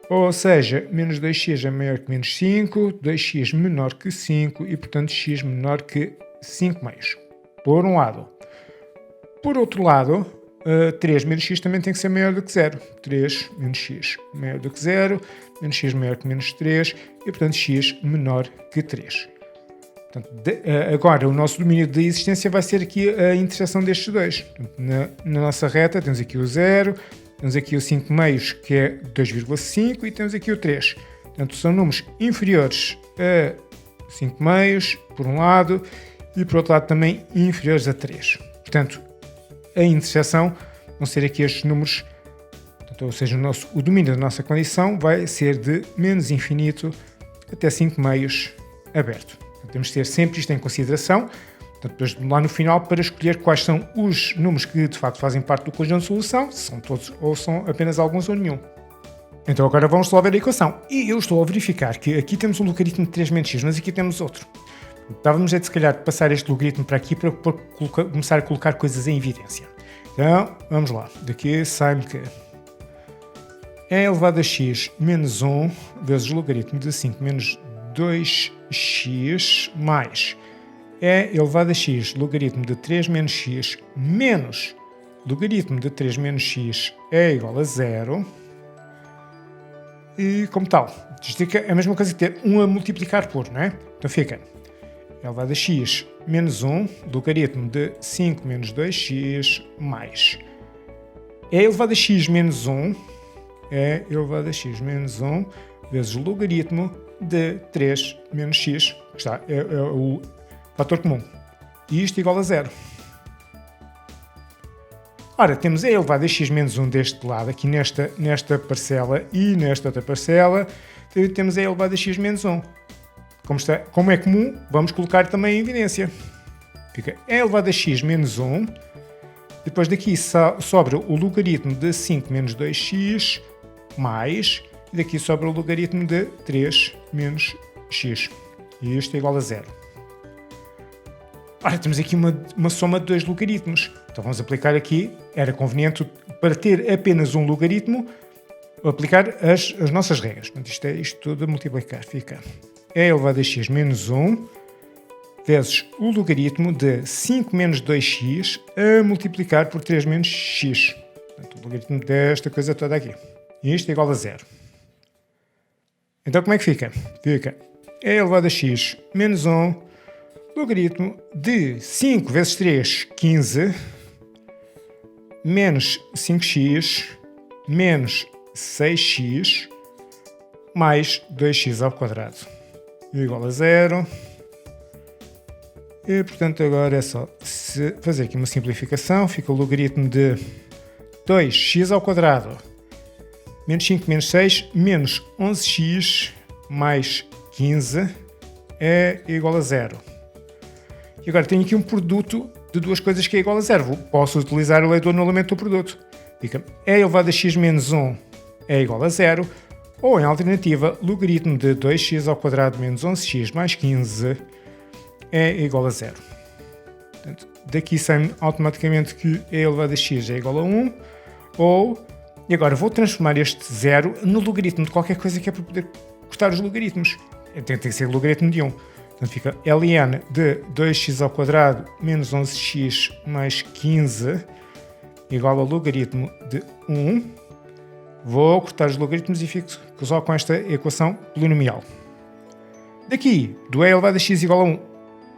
Ou seja, menos 2x é maior que menos 5, 2x menor que 5 e, portanto, x menor que 5 meios. Por um lado. Por outro lado, 3 menos x também tem que ser maior do que 0. 3 menos x maior do que 0, menos x maior que menos 3 e, portanto, x menor que 3. Portanto, agora, o nosso domínio de existência vai ser aqui a interseção destes dois. Portanto, na nossa reta temos aqui o 0, temos aqui o 5 meios, que é 2,5, e temos aqui o 3. Portanto, são números inferiores a 5 meios, por um lado, e por outro lado também inferiores a 3. Portanto, a interseção vão ser aqui estes números, portanto, ou seja, o domínio da nossa condição vai ser de menos infinito até 5 meios aberto. Portanto, temos de ter sempre isto em consideração, portanto, depois lá no final, para escolher quais são os números que de facto fazem parte do conjunto de solução, se são todos ou são apenas alguns ou nenhum. Então agora vamos resolver a equação. E eu estou a verificar que aqui temos um logaritmo de 3 menos x, mas aqui temos outro. Estávamos a se calhar de passar este logaritmo para aqui para começar a colocar coisas em evidência. Então, vamos lá. Daqui sai-me que é elevado a x menos 1 vezes o logaritmo de 5 menos 2x mais é elevado a x logaritmo de 3 menos x menos logaritmo de 3 menos x é igual a 0. E como tal, isto é a mesma coisa que ter 1 a multiplicar por, não é? Então fica elevado a x menos 1, logaritmo de 5 menos 2x, mais é elevado a x menos 1, é elevado a x menos 1, vezes o logaritmo de 3 menos x, que está, é o fator comum, e isto igual a 0. Ora, temos e elevado a x menos 1 deste lado, aqui nesta parcela, e nesta outra parcela, temos e elevado a x menos 1. Como é comum, vamos colocar também em evidência. Fica e elevado a x menos 1. Depois daqui sobra o logaritmo de 5 menos 2x, mais, e daqui sobra o logaritmo de 3 menos x. E isto é igual a 0. Ora, temos aqui uma soma de dois logaritmos. Então vamos aplicar aqui, era conveniente, para ter apenas um logaritmo, aplicar as nossas regras. Portanto, isto tudo a multiplicar. Fica e elevado a x menos 1 vezes o logaritmo de 5 menos 2x a multiplicar por 3 menos x. Portanto, o logaritmo desta coisa toda aqui. E isto é igual a 0. Então como é que fica? Fica e elevado a x menos 1 logaritmo de 5 vezes 3, 15, menos 5x, menos 6x, mais 2x ao quadrado igual a 0. E, portanto, agora é só fazer aqui uma simplificação. Fica o logaritmo de 2x ao quadrado menos 5 menos 6 menos 11x mais 15 é igual a 0. E agora tenho aqui um produto de duas coisas que é igual a 0. Posso utilizar a lei do anulamento do produto. Fica e elevado a x menos 1 é igual a 0. Ou, em alternativa, logaritmo de 2x ao quadrado menos 11x mais 15 é igual a 0. Portanto, daqui sai automaticamente que e elevado a x é igual a 1. E agora vou transformar este 0 no logaritmo de qualquer coisa que é para poder cortar os logaritmos. Tem que ser logaritmo de 1. Portanto, fica ln de 2x ao quadrado menos 11x mais 15 igual ao logaritmo de 1. Vou cortar os logaritmos e fico só com esta equação polinomial. Daqui, do e elevado a x igual a 1.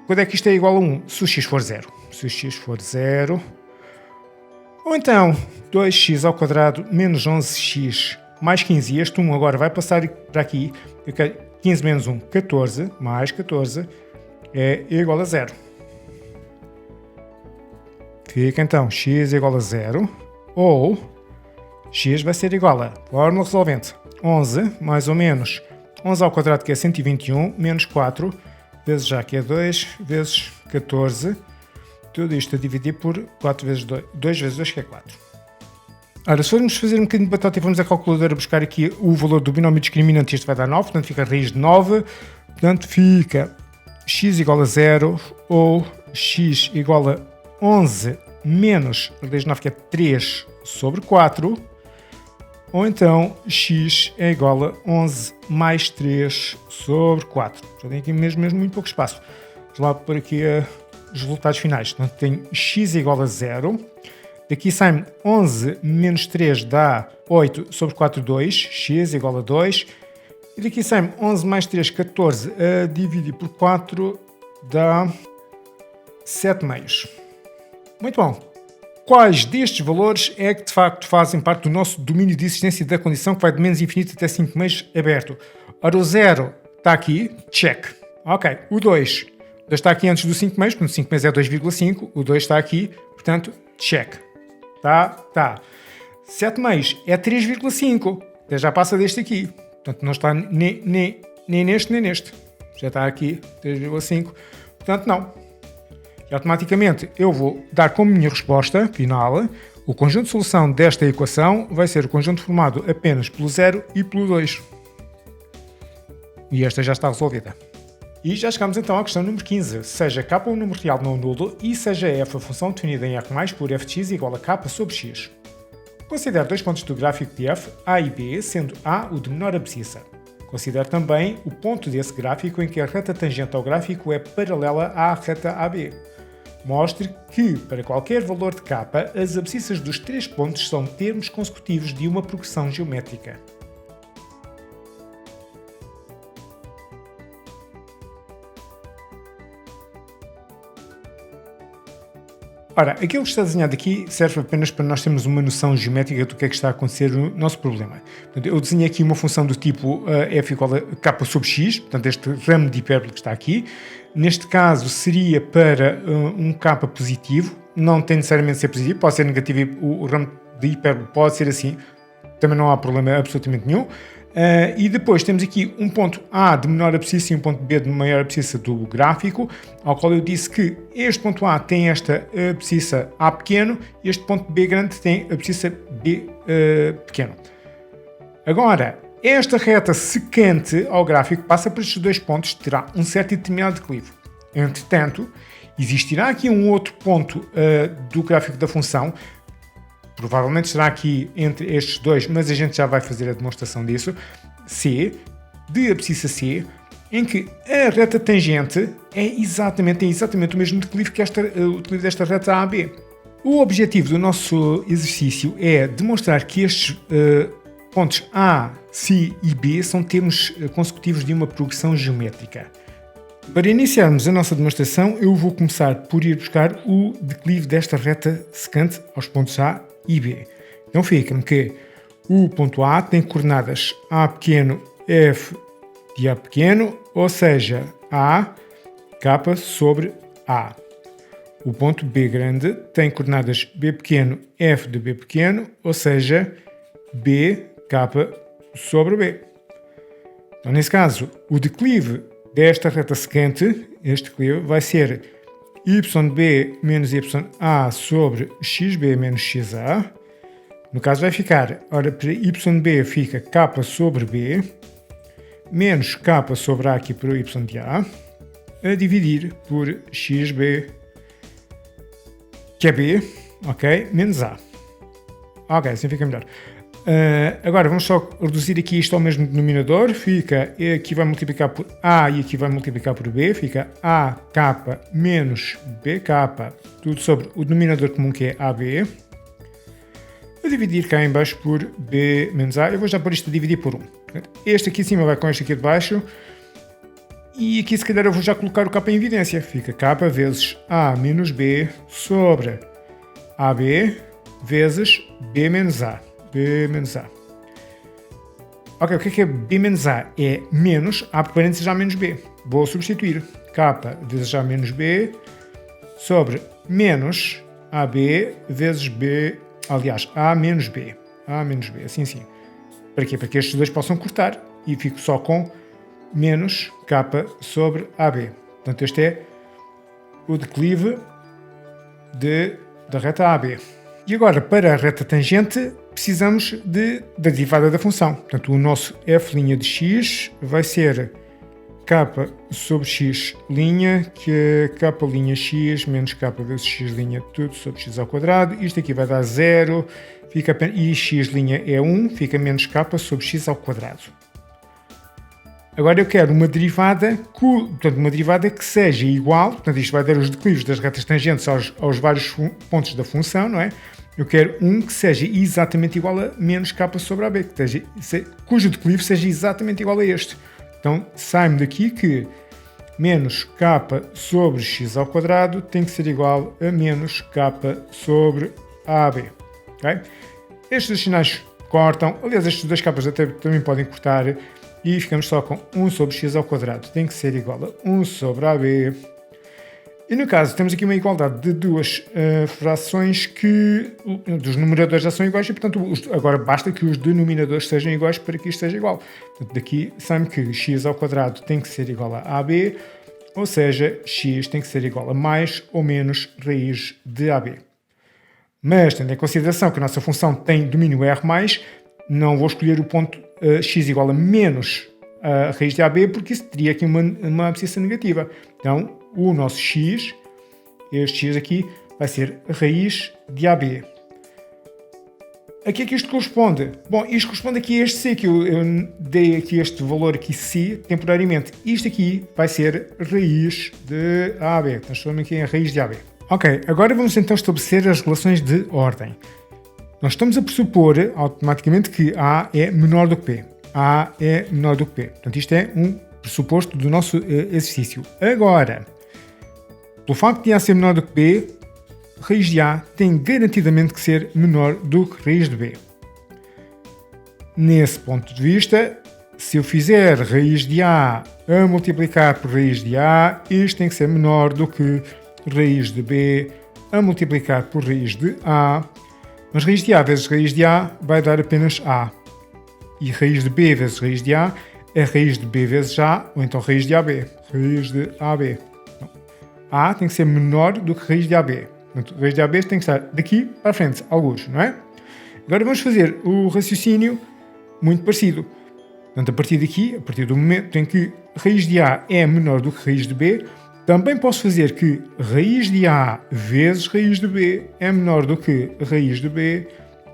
Quando é que isto é igual a 1? Se o x for 0. Se o x for 0. Ou então, 2x ao quadrado menos 11x mais 15. E este 1 agora vai passar para aqui. 15 menos 1, 14. Mais 14 é igual a 0. Fica então x igual a 0. Ou x vai ser igual a, fórmula resolvente, 11 mais ou menos 11 ao quadrado, que é 121, menos 4, vezes já que é 2, vezes 14. Tudo isto a dividir por 4 vezes 2, 2 vezes 2, que é 4. Ora, se formos fazer um bocadinho de batata e vamos à calculadora buscar aqui o valor do binómio discriminante, isto vai dar 9, portanto fica a raiz de 9, portanto fica x igual a 0, ou x igual a 11 menos a raiz de 9, que é 3 sobre 4, ou então x é igual a 11 mais 3 sobre 4. Já tem aqui mesmo muito pouco espaço. Vamos lá por aqui os resultados finais. Portanto, tenho x igual a 0. Daqui sai-me 11 menos 3 dá 8 sobre 4, 2. X igual a 2. E daqui sai-me 11 mais 3, 14. A dividir por 4 dá 7 meios. Muito bom. Quais destes valores é que de facto fazem parte do nosso domínio de existência da condição que vai de menos infinito até 5 meios aberto? Ora, o 0 está aqui, check. Ok, o 2 está aqui antes do 5 meios, portanto 5 meios é 2,5, o 2 está aqui, portanto, check. Tá. 7 meios é 3,5, até já passa deste aqui, portanto não está nem neste nem neste. Já está aqui 3,5, portanto não. E automaticamente eu vou dar como minha resposta final, o conjunto de solução desta equação vai ser o conjunto formado apenas pelo 0 e pelo 2. E esta já está resolvida. E já chegamos então à questão número 15. Seja k um número real não nulo e seja f a função definida em r+, por f de x igual a k sobre x. Considere dois pontos do gráfico de f, A e B, sendo A o de menor abscissa. Considere também o ponto desse gráfico em que a reta tangente ao gráfico é paralela à reta AB. Mostre que, para qualquer valor de k, as abscissas dos três pontos são termos consecutivos de uma progressão geométrica. Ora, aquilo que está desenhado aqui serve apenas para nós termos uma noção geométrica do que é que está a acontecer no nosso problema. Portanto, eu desenhei aqui uma função do tipo f igual a k sobre x, portanto este ramo de hipérbole que está aqui. Neste caso seria para um k positivo, não tem necessariamente de ser positivo, pode ser negativo e o ramo de hipérbole pode ser assim, também não há problema absolutamente nenhum. E depois temos aqui um ponto A de menor abscissa e um ponto B de maior abscissa do gráfico, ao qual eu disse que este ponto A tem esta abscissa A pequeno e este ponto B grande tem a abscissa B pequeno. Agora, esta reta secante ao gráfico passa por estes dois pontos, terá um certo e determinado declive. Entretanto, existirá aqui um outro ponto do gráfico da função, provavelmente estará aqui entre estes dois, mas a gente já vai fazer a demonstração disso, C, de abscissa C, em que a reta tangente tem exatamente o mesmo declive que o declive desta reta AB. O objetivo do nosso exercício é demonstrar que estes pontos A, C e B são termos consecutivos de uma progressão geométrica. Para iniciarmos a nossa demonstração, eu vou começar por ir buscar o declive desta reta secante aos pontos A e B. Então fica-me que o ponto A tem coordenadas A pequeno f de A pequeno, ou seja, A k sobre A. O ponto B grande tem coordenadas B pequeno, F de B pequeno, ou seja, B k sobre B. Então, nesse caso, o declive desta reta secante, este declive, vai ser yb menos ya sobre xb menos xa. No caso vai ficar, ora, para yb fica k sobre b, menos k sobre a aqui para o y de a dividir por xb, que é b, ok, menos a. Ok, assim fica melhor. Agora vamos só reduzir aqui isto ao mesmo denominador, fica, aqui vai multiplicar por a e aqui vai multiplicar por b, fica ak menos bk, tudo sobre o denominador comum que é ab, a dividir cá em baixo por b menos a. Eu vou já pôr isto a dividir por 1. Este aqui em cima vai com este aqui de baixo, e aqui se calhar eu vou já colocar o k em evidência, fica k vezes a menos b sobre ab vezes b menos a. B menos A. Ok, o que é B menos A? É menos A por parênteses A menos B. Vou substituir K vezes A menos B sobre menos AB vezes B, aliás, A menos B. A menos B, assim. Para quê? Para que estes dois possam cortar e fico só com menos K sobre AB. Portanto, este é o declive da reta AB. E agora, para a reta tangente, precisamos da derivada da função. Portanto, o nosso f' de x vai ser k sobre x', que é k' menos k vezes x', tudo sobre x ao quadrado. Isto aqui vai dar 0, e x' é 1, fica menos k sobre x ao quadrado. Agora eu quero uma derivada, que seja igual, portanto isto vai dar os declives das retas tangentes aos vários pontos da função, não é? Eu quero que seja exatamente igual a menos k sobre AB, cujo declive seja exatamente igual a este. Então sai-me daqui que menos k sobre x ao quadrado tem que ser igual a menos k sobre AB. Okay? Estes dois sinais cortam, aliás estes dois k's também podem cortar, e ficamos só com 1 sobre x ao quadrado. Tem que ser igual a 1 sobre AB. E no caso, temos aqui uma igualdade de duas frações que dos numeradores já são iguais e, portanto, agora basta que os denominadores sejam iguais para que isto seja igual. Portanto, daqui sai-me que x ao quadrado tem que ser igual a AB, ou seja, x tem que ser igual a mais ou menos raiz de AB. Mas, tendo em consideração que a nossa função tem domínio R+, não vou escolher o ponto x igual a menos a raiz de AB, porque isso teria aqui uma abscissa negativa. Então, o nosso x, este x aqui, vai ser a raiz de AB. A que é que isto corresponde? Bom, isto corresponde aqui a este c, que eu dei aqui este valor aqui c, temporariamente. Isto aqui vai ser raiz de AB. Transformo aqui em raiz de AB. Ok, agora vamos então estabelecer as relações de ordem. Nós estamos a pressupor automaticamente que A é menor do que P. A é menor do que P. Portanto, isto é um pressuposto do nosso exercício. Agora, pelo facto de A ser menor do que B, raiz de A tem garantidamente que ser menor do que raiz de B. Nesse ponto de vista, se eu fizer raiz de A a multiplicar por raiz de A, isto tem que ser menor do que raiz de B a multiplicar por raiz de A. Mas raiz de A vezes raiz de A vai dar apenas A. E raiz de B vezes raiz de A é raiz de B vezes A, ou então raiz de AB. Raiz de AB. A tem que ser menor do que raiz de AB. Portanto, raiz de AB tem que estar daqui para a frente, alguns, não é? Agora vamos fazer o raciocínio muito parecido. Portanto, a partir daqui, a partir do momento em que raiz de A é menor do que raiz de B, também posso fazer que raiz de A vezes raiz de B é menor do que raiz de B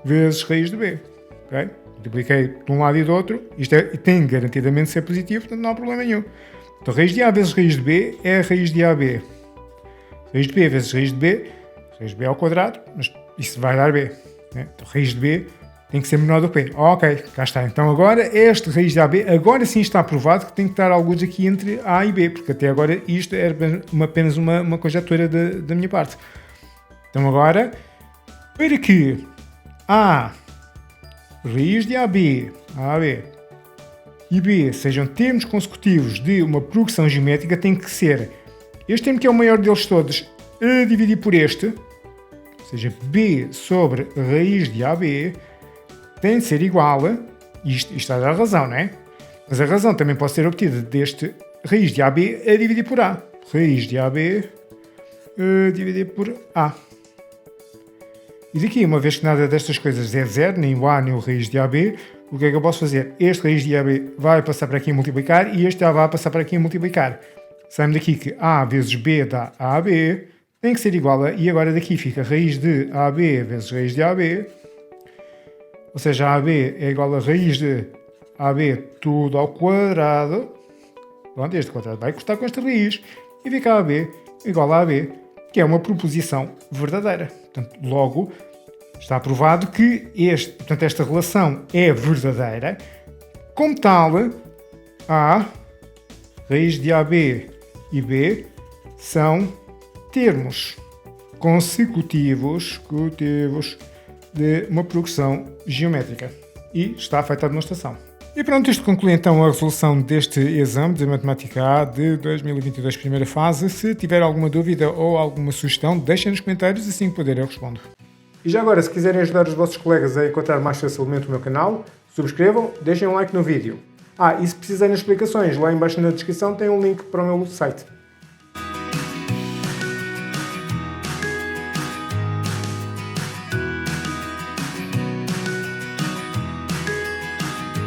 vezes raiz de B. Okay? Multipliquei de um lado e do outro, isto tem garantidamente de ser positivo, portanto não há problema nenhum. Então raiz de A vezes raiz de B é raiz de AB. Raiz de B vezes raiz de B ao quadrado, mas isso vai dar B. Né? Então raiz de B tem que ser menor do que P. Ok, cá está. Então agora este raiz de AB, agora sim está provado que tem que estar alguns aqui entre A e B, porque até agora isto era apenas uma conjetura da minha parte. Então agora, para que A raiz de AB e B sejam termos consecutivos de uma progressão geométrica, tem que ser este termo, que é o maior deles todos, a dividir por este, ou seja, B sobre raiz de AB, tem de ser igual a, isto está a dar razão, não é? Mas a razão também pode ser obtida deste raiz de AB a dividir por A. Raiz de AB a dividir por A. E daqui, uma vez que nada destas coisas é zero, nem o A nem o raiz de AB, o que é que eu posso fazer? Este raiz de AB vai passar para aqui a multiplicar e este A vai passar para aqui a multiplicar. Sai-me daqui que A vezes B dá AB, tem que ser igual a, e agora daqui fica raiz de AB vezes raiz de AB, ou seja, AB é igual a raiz de AB tudo ao quadrado. Pronto, este quadrado vai cortar com esta raiz e fica AB igual a AB, que é uma proposição verdadeira. Portanto, logo, está provado que esta relação é verdadeira. Como tal, A, raiz de AB e B são termos consecutivos de uma progressão geométrica. E está feita a demonstração. E pronto, isto conclui então a resolução deste exame de Matemática A de 2022, primeira fase. Se tiver alguma dúvida ou alguma sugestão, deixem nos comentários, assim que puder eu respondo. E já agora, se quiserem ajudar os vossos colegas a encontrar mais facilmente o meu canal, subscrevam, deixem um like no vídeo. E se precisarem de explicações, lá em baixo na descrição tem um link para o meu site.